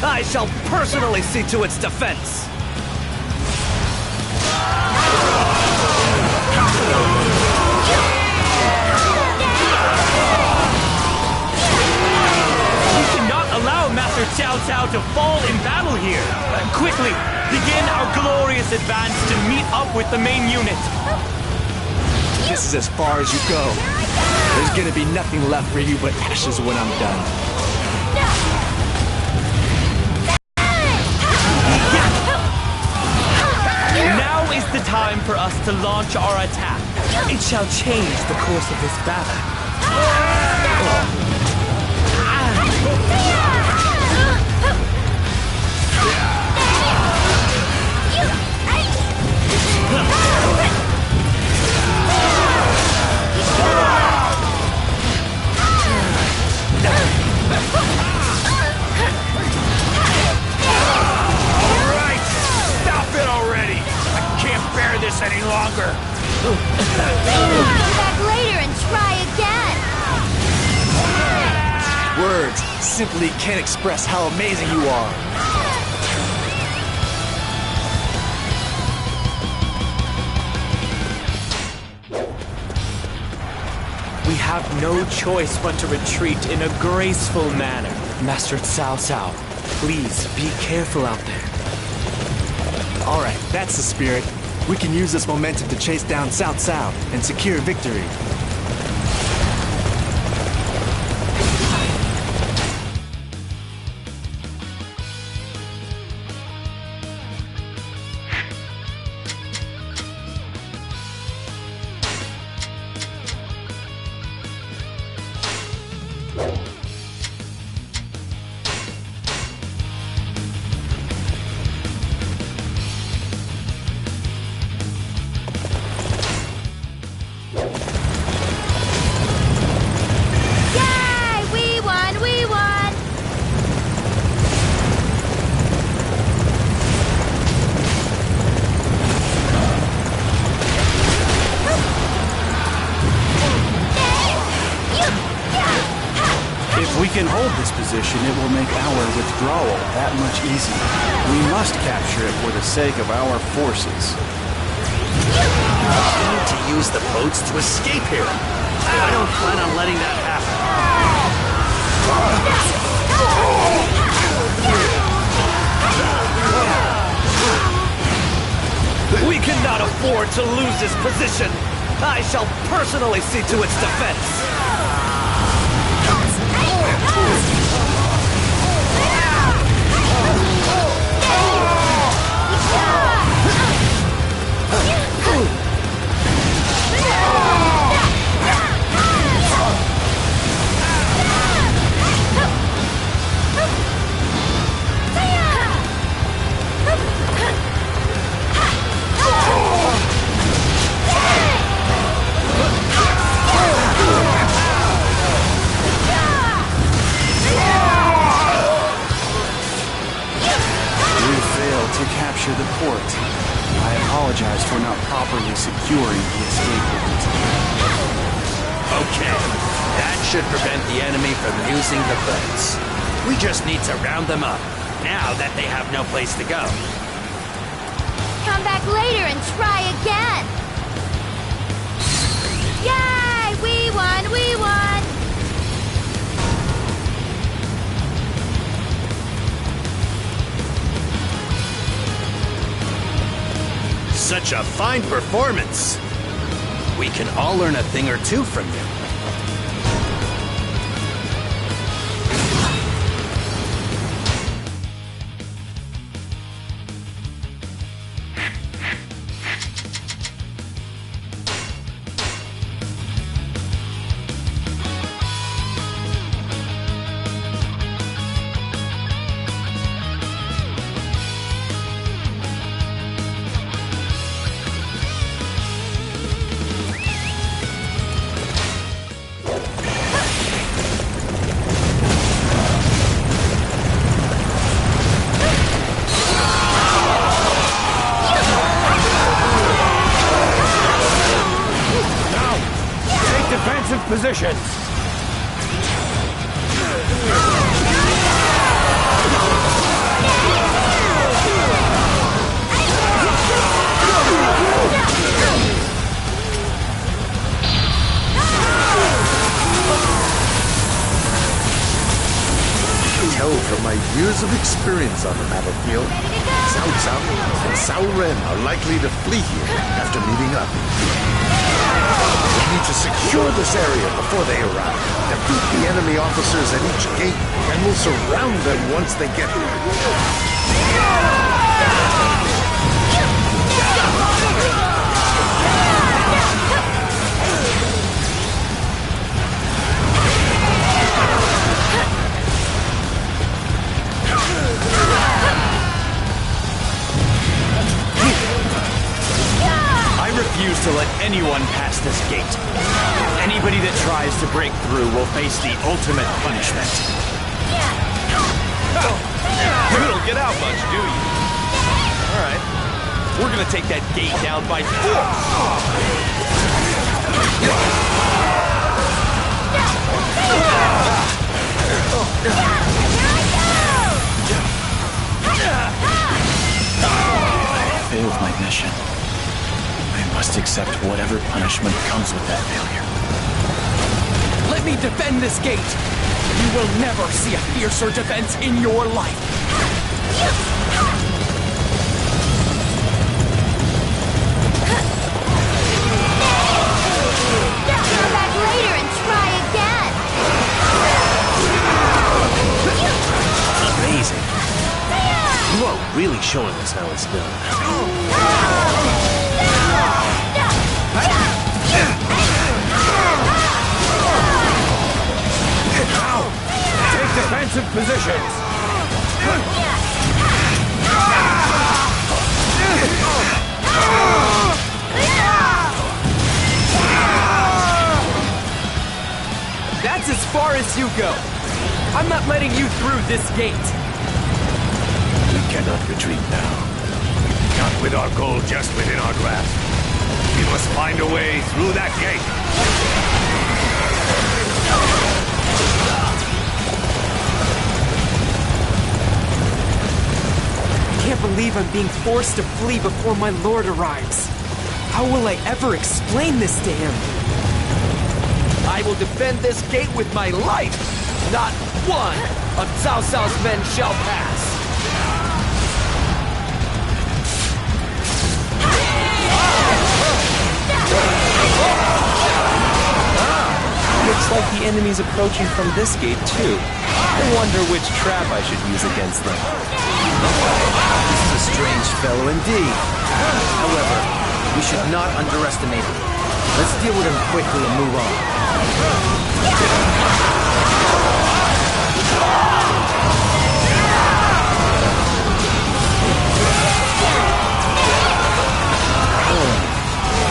I shall personally see to its defense! We cannot allow Master Qiao Cao to fall in battle here! Quickly, begin our glorious advance to meet up with the main unit! This is as far as you go. There's gonna be nothing left for you but ashes when I'm done. Now is the time for us to launch our attack. It shall change the course of this battle. Alright! Stop it already! I can't bear this any longer! Come back later and try again! Words simply can't express how amazing you are. We have no choice but to retreat in a graceful manner. Master Cao Cao, please be careful out there. Alright, that's the spirit. We can use this momentum to chase down Cao Cao and secure victory. If we can hold this position, it will make our withdrawal that much easier. We must capture it for the sake of our forces. We need to use the boats to escape here. I don't plan on letting that happen. We cannot afford to lose this position. I shall personally see to its defense. to capture the port. I apologize for not properly securing the escape route. Okay, that should prevent the enemy from using the boats. We just need to round them up, now that they have no place to go. Come back later and try again! Yay! We won! We won! Such a fine performance! We can all learn a thing or two from you. Positions! Tell from my years of experience on the battlefield, Xiao Cao and Xiao Ren are likely to flee here after meeting up. We need to secure this area before they arrive. Defeat the enemy officers at each gate, and we'll surround them once they get here. I refuse to let anyone pass this gate. Anybody that tries to break through will face the ultimate punishment. You don't get out much, do you? All right. We're gonna take that gate down by force. I failed my mission. I must accept whatever punishment comes with that failure. Let me defend this gate! You will never see a fiercer defense in your life! Come back later and try again! Amazing. You are really showing us how it's done. Take defensive positions! That's as far as you go! I'm not letting you through this gate! We cannot retreat now. Not with our goal just within our grasp. We must find a way through that gate. I can't believe I'm being forced to flee before my lord arrives. How will I ever explain this to him? I will defend this gate with my life! Not one of Cao Cao's men shall pass! Looks like the enemy's approaching from this gate, too. I wonder which trap I should use against them. This is a strange fellow indeed. However, we should not underestimate him. Let's deal with him quickly and move on.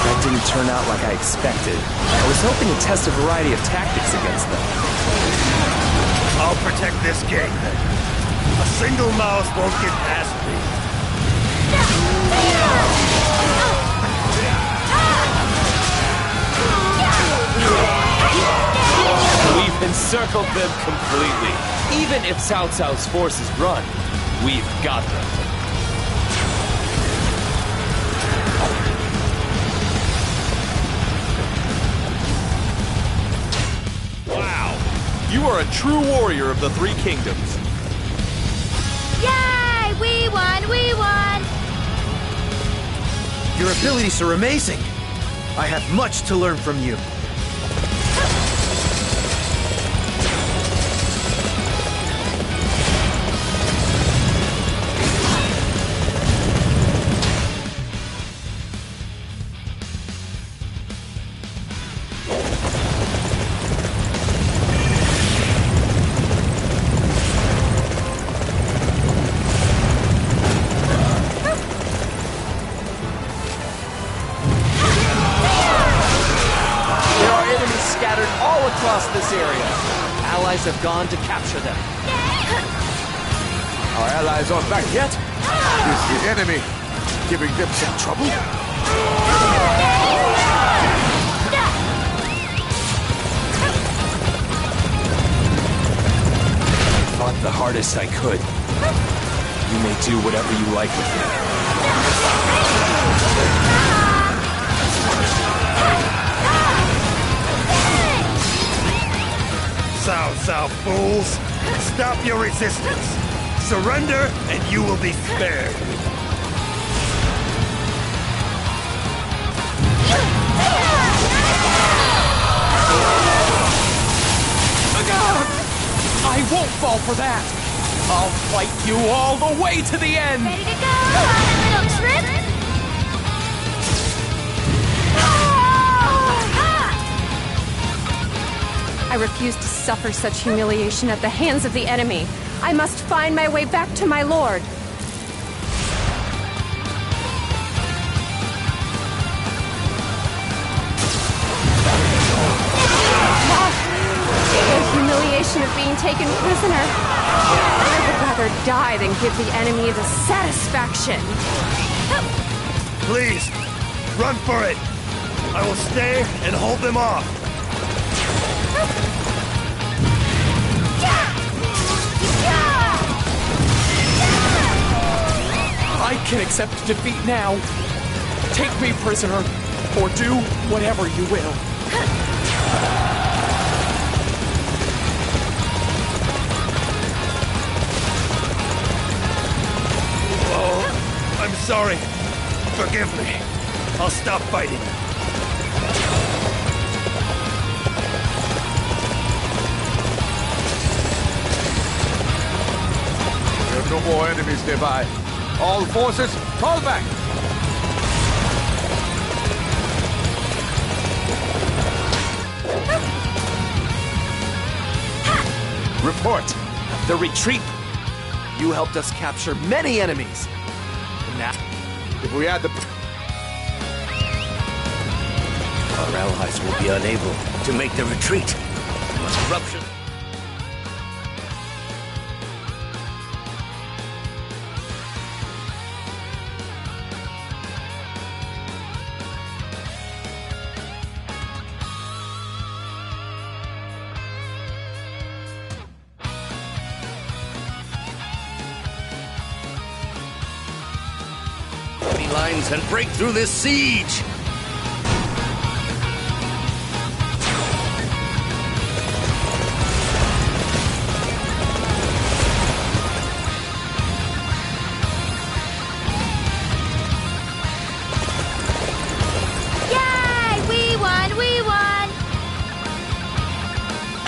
That didn't turn out like I expected. I was hoping to test a variety of tactics against them. I'll protect this gate. A single mouse won't get past me. circled them completely. Even if Cao Cao's forces run, we've got them. Wow! You are a true warrior of the Three Kingdoms. Yay! We won! We won! Your abilities are amazing. I have much to learn from you. This area. Allies have gone to capture them. Our allies aren't back yet? Is the enemy giving them some trouble? Fought the hardest I could. You may do whatever you like with me. Cao, fools! Stop your resistance! Surrender, and you will be spared! I won't fall for that! I'll fight you all the way to the end! Ready to go on a little trip? I refuse to suffer such humiliation at the hands of the enemy. I must find my way back to my lord. The humiliation of being taken prisoner. I would rather die than give the enemy the satisfaction. Please, run for it! I will stay and hold them off! I can accept defeat now. Take me prisoner, or do whatever you will. Oh, I'm sorry. Forgive me. I'll stop fighting. There are no more enemies nearby. All forces, fall back! Report. The retreat. You helped us capture many enemies. Now, if we add the... Our allies will be unable to make the retreat. Corruption. Lines and break through this siege! Yay! We won! We won!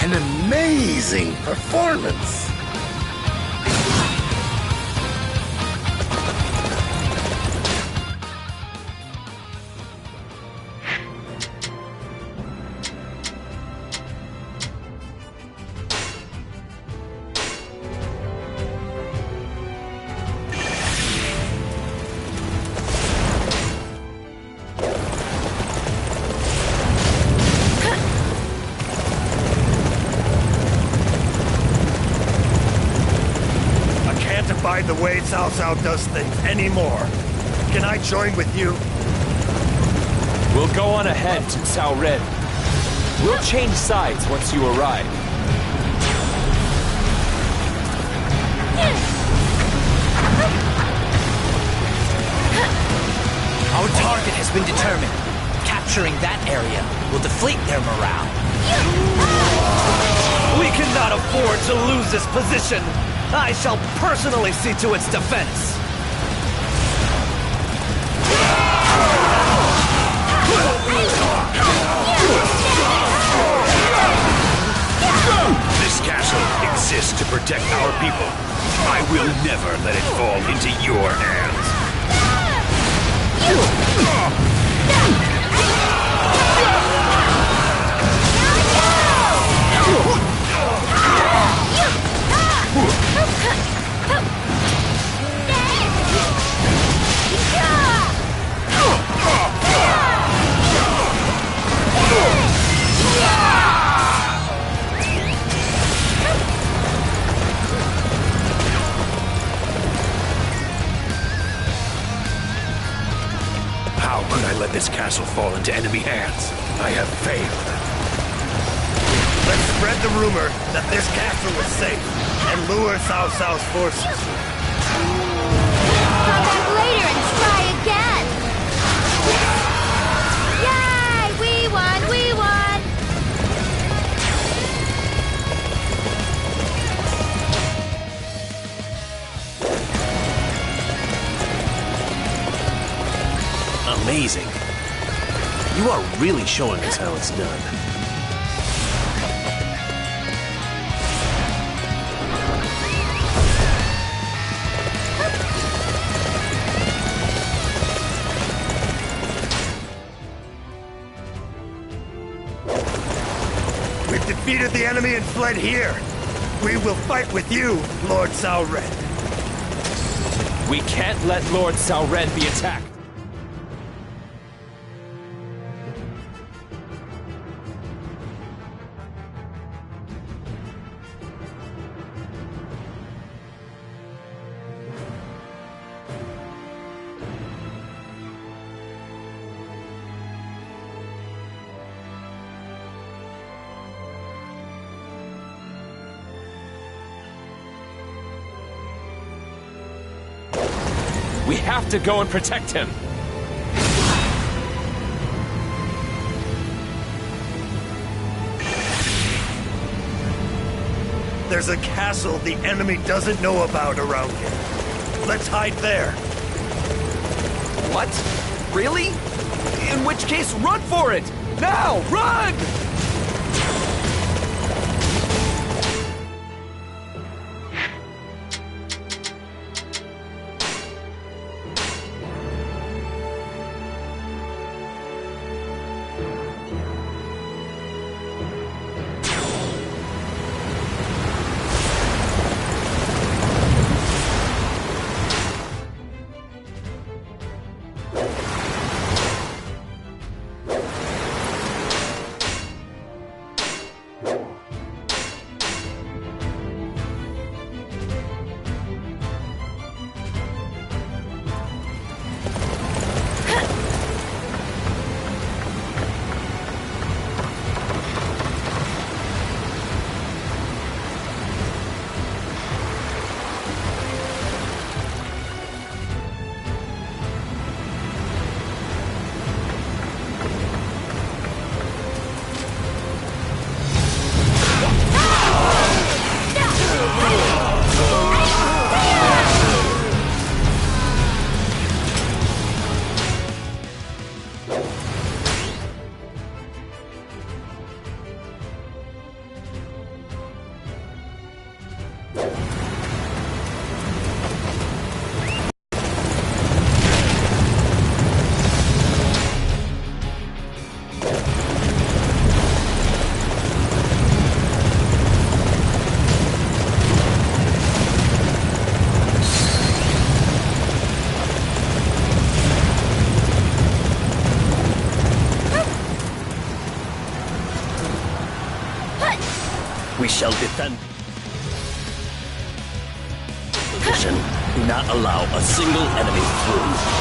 An amazing performance! The way Xiao does things anymore. Can I join with you? We'll go on ahead to Cao Ren. We'll change sides once you arrive. Our target has been determined. Capturing that area will deflate their morale. We cannot afford to lose this position. I shall personally see to its defense. This castle exists to protect our people. I will never let it fall into your hands. How could I let this castle fall into enemy hands? I have failed. Let's spread the rumor that this castle is safe and lure Xiao Xiao's forces. Come back later and try again! Yay! We won! We won! Amazing. You are really showing us how it's done. We've defeated the enemy and fled here. We will fight with you, Lord Xiao Ren. We can't let Lord Xiao Ren be attacked. We have to go and protect him. There's a castle the enemy doesn't know about around here. Let's hide there. What? Really? In which case, run for it! Now, run! We shall defend position. Do not allow a single enemy through.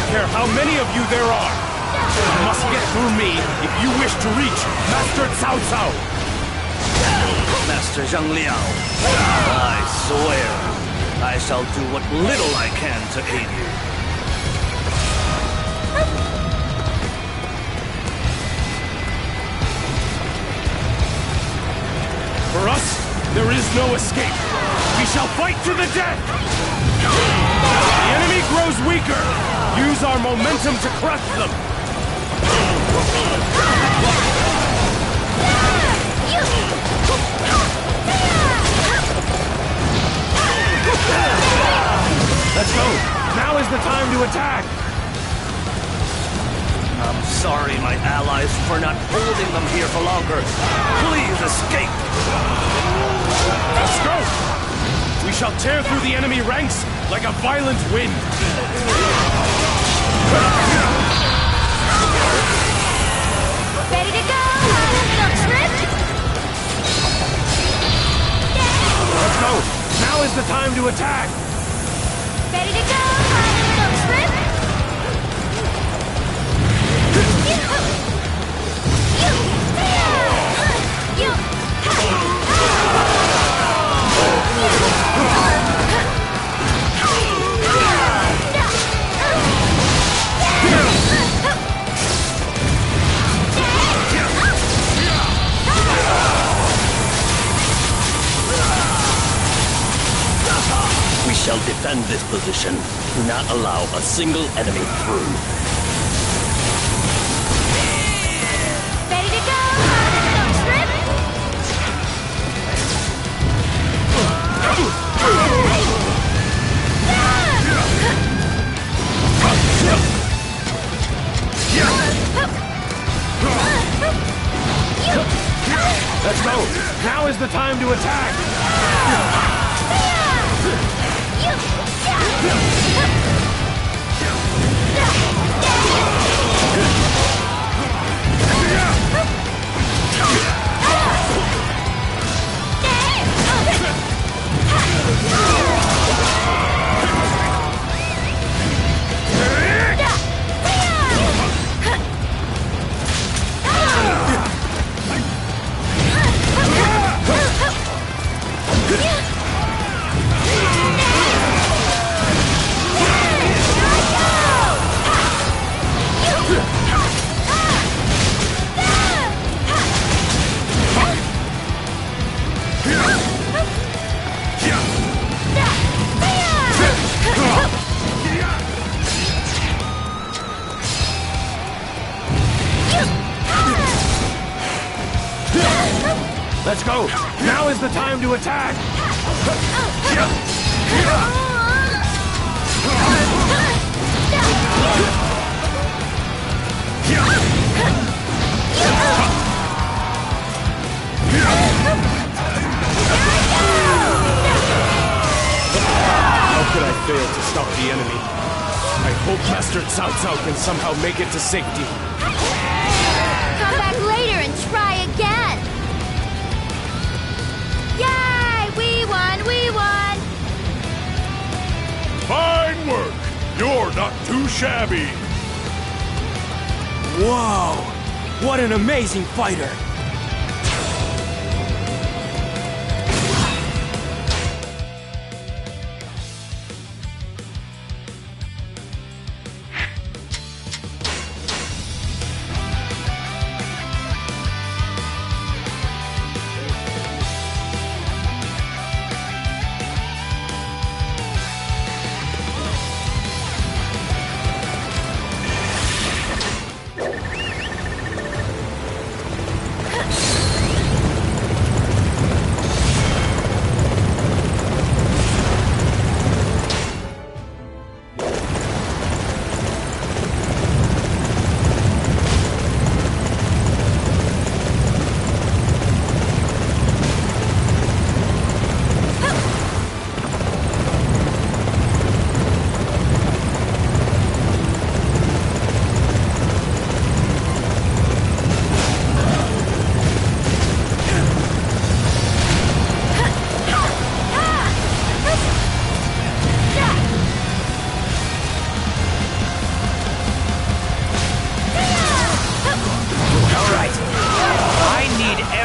care how many of you there are. You must get through me if you wish to reach Master Cao Cao. Master Zhang Liao, I swear, I shall do what little I can to aid you. For us, there is no escape. We shall fight to the death! The enemy grows weaker. Use our momentum to crush them. Let's go. Now is the time to attack. I'm sorry, my allies, for not holding them here for longer. Please escape. Let's go. We shall tear through the enemy ranks like a violent wind. Ready to go on a little trip? Let's go. Now is the time to attack. Ready to go on a little trip? We shall defend this position. Do not allow a single enemy through. Ready to go on a little trip? Let's go. Now is the time to attack. Let's go! Now is the time to attack! How could I fail to stop the enemy? I hope Master Cao Cao can somehow make it to safety. Come back later and try again! Yay! We won! We won! Fine work! You're not too shabby! Whoa! What an amazing fighter!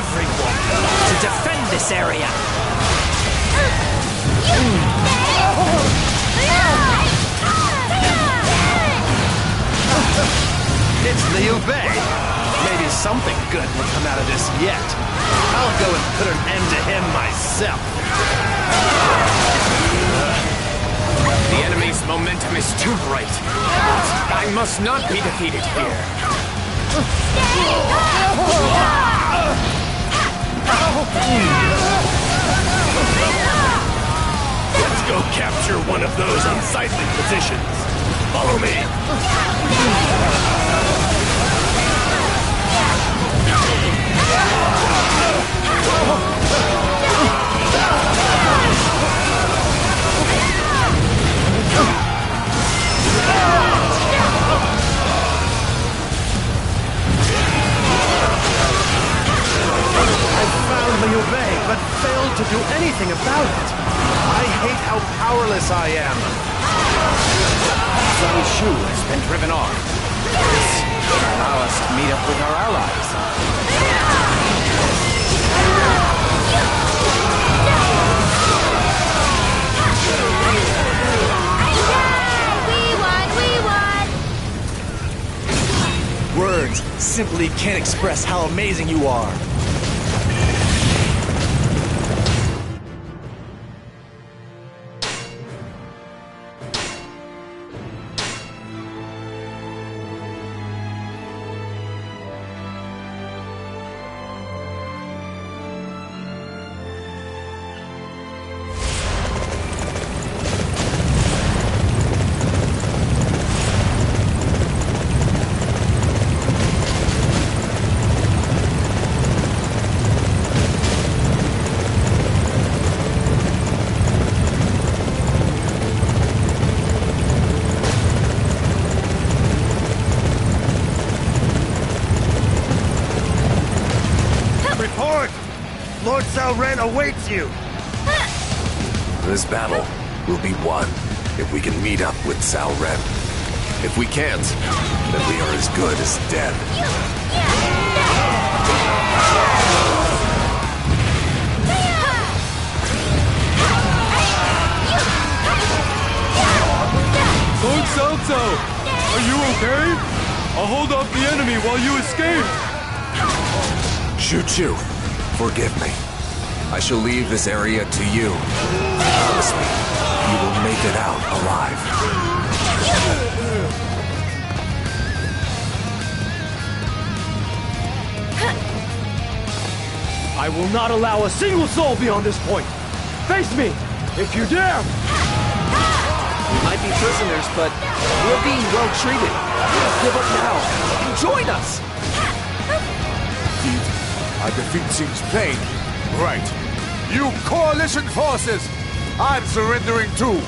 everyone to defend this area. It's Liu Bei. Maybe something good will come out of this yet. I'll go and put an end to him myself. The enemy's momentum is too bright. I must not be defeated here. Let's go capture one of those unsightly positions. Follow me. I found Liu Bei, but failed to do anything about it. I hate how powerless I am. Zhang Shu has been driven off. This will allow us to meet up with our allies. We won! Words simply can't express how amazing you are. Lord Xiao Ren awaits you! This battle will be won if we can meet up with Xiao Ren. If we can't, then we are as good as dead. Lord Xiao Cao, are you okay? I'll hold off the enemy while you escape. Chu, forgive me. I shall leave this area to you. Promise me, you will make it out alive. I will not allow a single soul beyond this point. Face me, if you dare! We might be prisoners, but we're being well treated. Don't give up now. Join us! Our defeat seems plain. Right. You coalition forces! I'm surrendering too!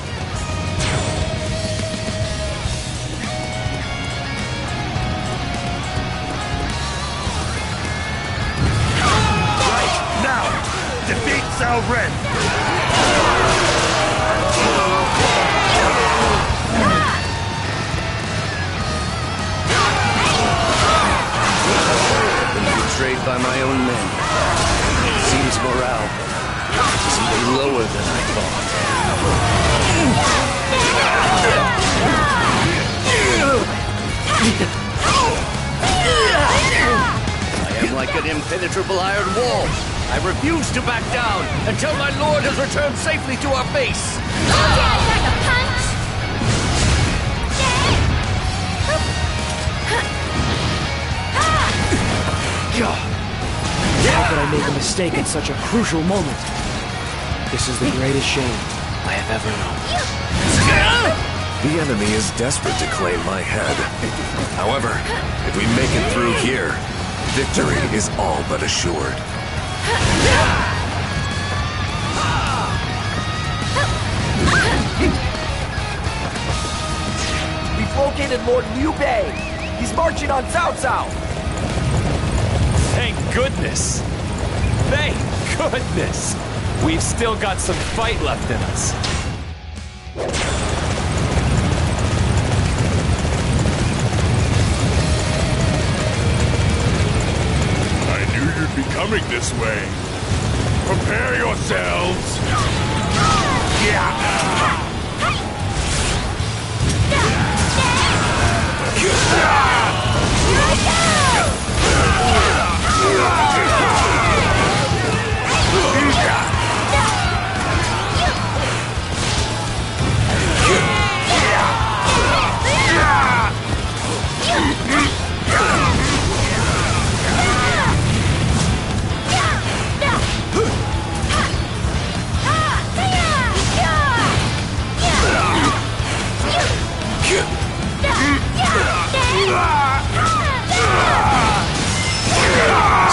Right, now! Defeat Xiao Ren! Betrayed by my own men. It seems morale is even lower than I thought. I am like an impenetrable iron wall. I refuse to back down until my lord has returned safely to our base. How could I make a mistake at such a crucial moment? This is the greatest shame I have ever known. The enemy is desperate to claim my head. However, if we make it through here, victory is all but assured. We've located Lord Liu Bei. He's marching on Cao Cao. Thank goodness! Thank goodness! We've still got some fight left in us. I knew you'd be coming this way. Prepare yourselves.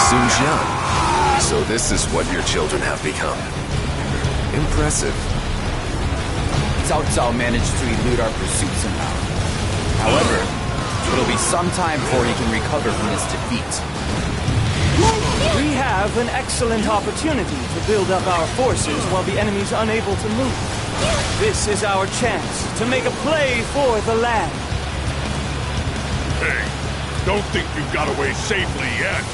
Sun Jian. So this is what your children have become. Impressive. Xiao managed to elude our pursuit somehow. However, it'll be some time before he can recover from his defeat. We have an excellent opportunity to build up our forces while the enemy's unable to move. This is our chance to make a play for the land. Hey, don't think you've got away safely yet.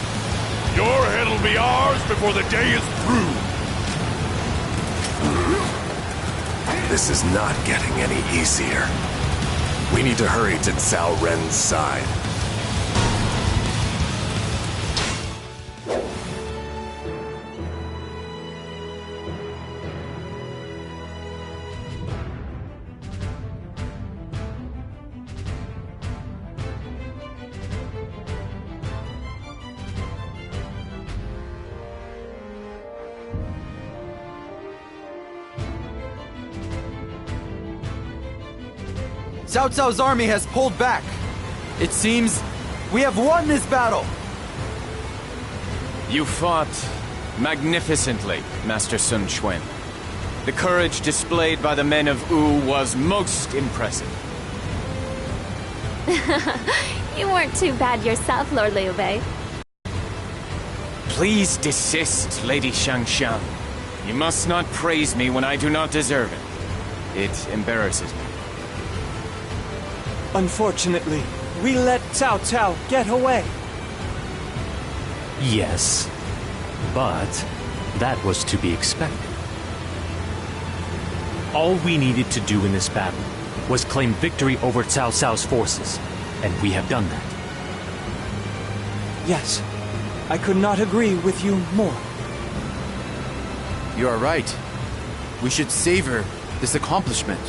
Your head'll be ours before the day is through. This is not getting any easier. We need to hurry to Cao Ren's side. Cao Cao's army has pulled back. It seems we have won this battle. You fought magnificently, Master Sun Quan. The courage displayed by the men of Wu was most impressive. You weren't too bad yourself, Lord Liu Bei. Please desist, Lady Xiangshan. You must not praise me when I do not deserve it. It embarrasses me. Unfortunately, we let Cao Cao get away. Yes, but that was to be expected. All we needed to do in this battle was claim victory over Cao Cao's forces, and we have done that. Yes, I could not agree with you more. You are right. We should savor this accomplishment.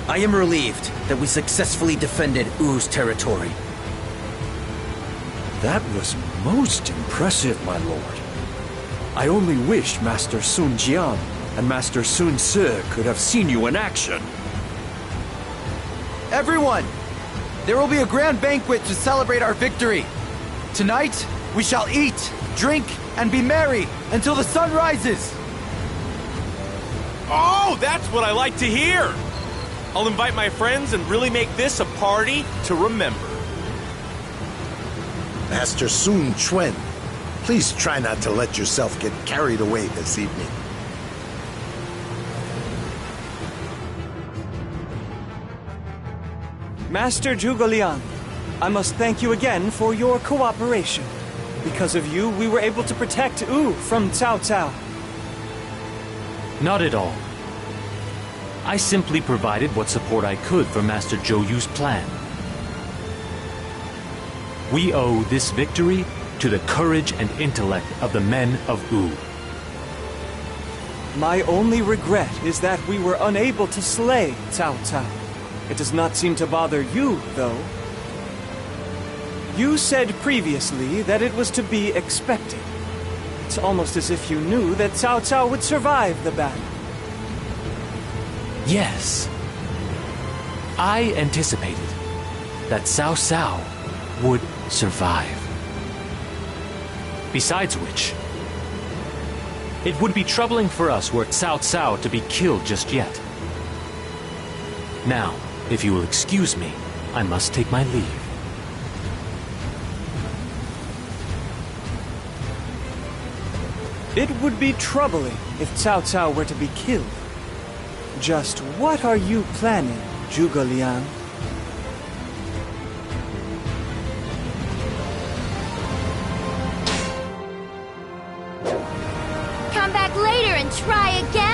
I am relieved that we successfully defended Wu's territory. That was most impressive, my lord. I only wish Master Sun Jian and Master Sun Ce could have seen you in action. Everyone! There will be a grand banquet to celebrate our victory. Tonight, we shall eat, drink, and be merry until the sun rises. Oh, that's what I like to hear! I'll invite my friends and really make this a party to remember. Master Sun Quan, please try not to let yourself get carried away this evening. Master Zhuge Liang, I must thank you again for your cooperation. Because of you, we were able to protect Wu from Cao Cao. Not at all. I simply provided what support I could for Master Zhou Yu's plan. We owe this victory to the courage and intellect of the men of Wu. My only regret is that we were unable to slay Cao Cao. It does not seem to bother you, though. You said previously that it was to be expected. It's almost as if you knew that Cao Cao would survive the battle. Yes. I anticipated that Cao Cao would survive. Besides which, it would be troubling for us were Cao Cao to be killed just yet. Now, if you will excuse me, I must take my leave. It would be troubling if Cao Cao were to be killed. Just what are you planning, Zhuge Liang? and try again?